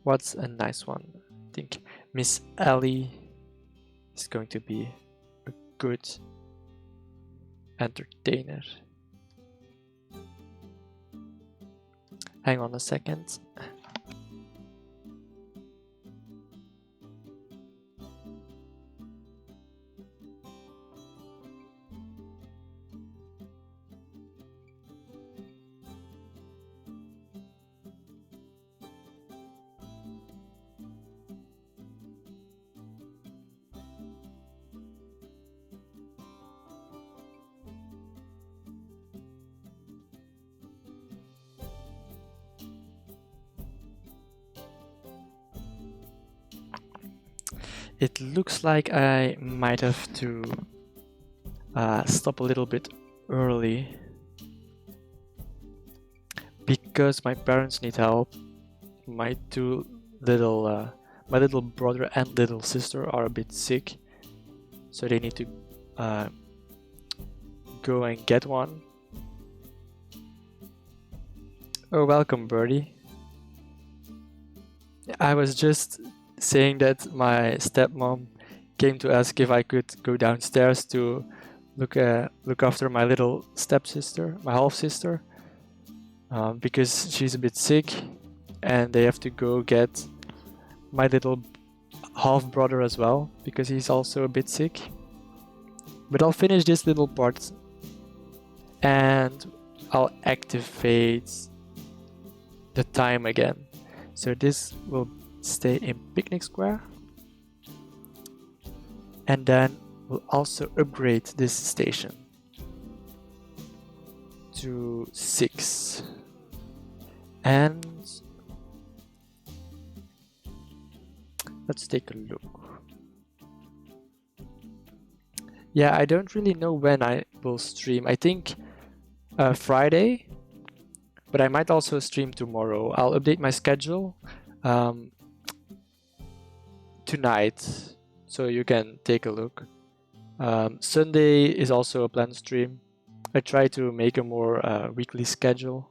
What's a nice one? I think Miss Ellie is going to be a good entertainer. Hang on a second. It looks like I might have to stop a little bit early because my parents need help. My little brother and little sister are a bit sick, so they need to go and get one. Oh, welcome, Birdie. I was just saying that my stepmom came to ask if I could go downstairs to look after my little stepsister, my half sister, because she's a bit sick, and they have to go get my little half brother as well because he's also a bit sick. But I'll finish this little part and I'll activate the time again. So this will stay in picnic square, and then we'll also upgrade this station to 6. And let's take a look. Yeah, I don't really know when I will stream. I think Friday, but I might also stream tomorrow. I'll update my schedule tonight, so you can take a look. Sunday is also a planned stream. I try to make a more weekly schedule.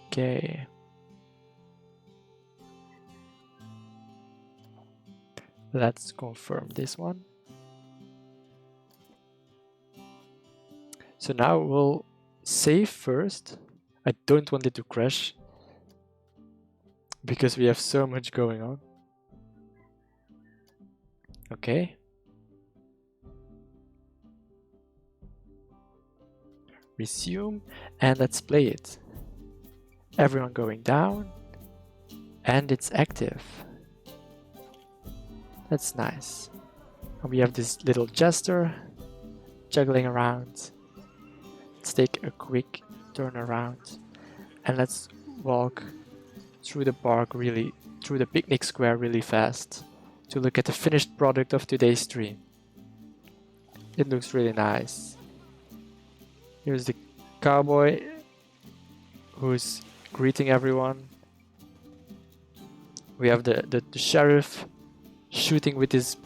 Okay. Let's confirm this one. So now we'll save first. I don't want it to crash because we have so much going on. Okay. Resume, and let's play it. Everyone going down, and it's active. That's nice. And we have this little jester juggling around. Let's take a quick turn around and let's walk through the park through the picnic square really fast to look at the finished product of today's stream. It looks really nice. Here's the cowboy who's greeting everyone. We have the sheriff shooting with his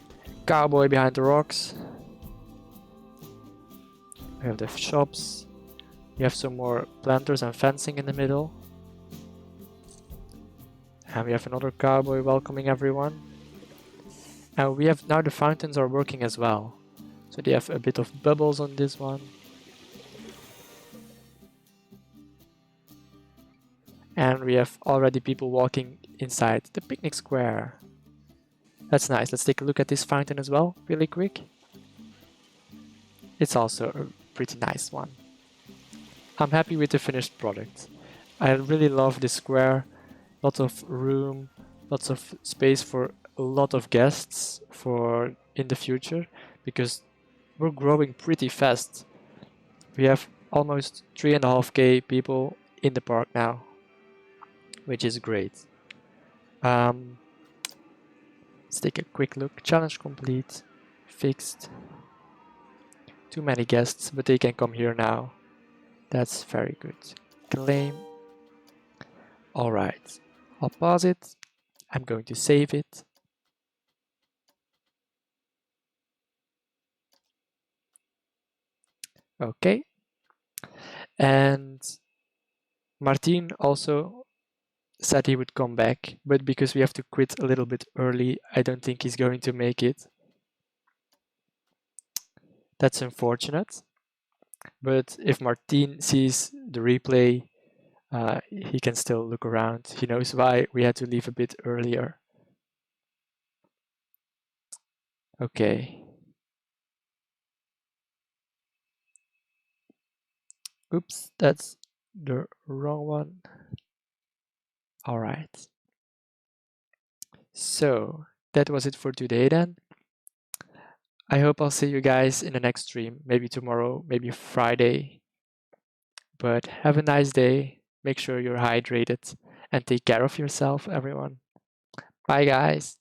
cowboy behind the rocks. We have the shops. We have some more planters and fencing in the middle. And we have another cowboy welcoming everyone. And we have now the fountains are working as well. So they have a bit of bubbles on this one. And we have already people walking inside the picnic square. That's nice. Let's take a look at this fountain as well, really quick. It's also a pretty nice one. I'm happy with the finished product. I really love this square. Lots of room, lots of space for a lot of guests for in the future, because we're growing pretty fast. We have almost 3.5k people in the park now, which is great. Let's take a quick look. Challenge complete. Fixed. Too many guests, but they can come here now. That's very good. Claim. Alright. I'll pause it. I'm going to save it. Okay. And Martin also said he would come back, but because we have to quit a little bit early, I don't think he's going to make it. That's unfortunate. But if Martin sees the replay, he can still look around. He knows why we had to leave a bit earlier. Okay. Oops, that's the wrong one. All right. So that was it for today then. I hope I'll see you guys in the next stream, maybe tomorrow, maybe Friday. But have a nice day. Make sure you're hydrated and take care of yourself, everyone. Bye, guys.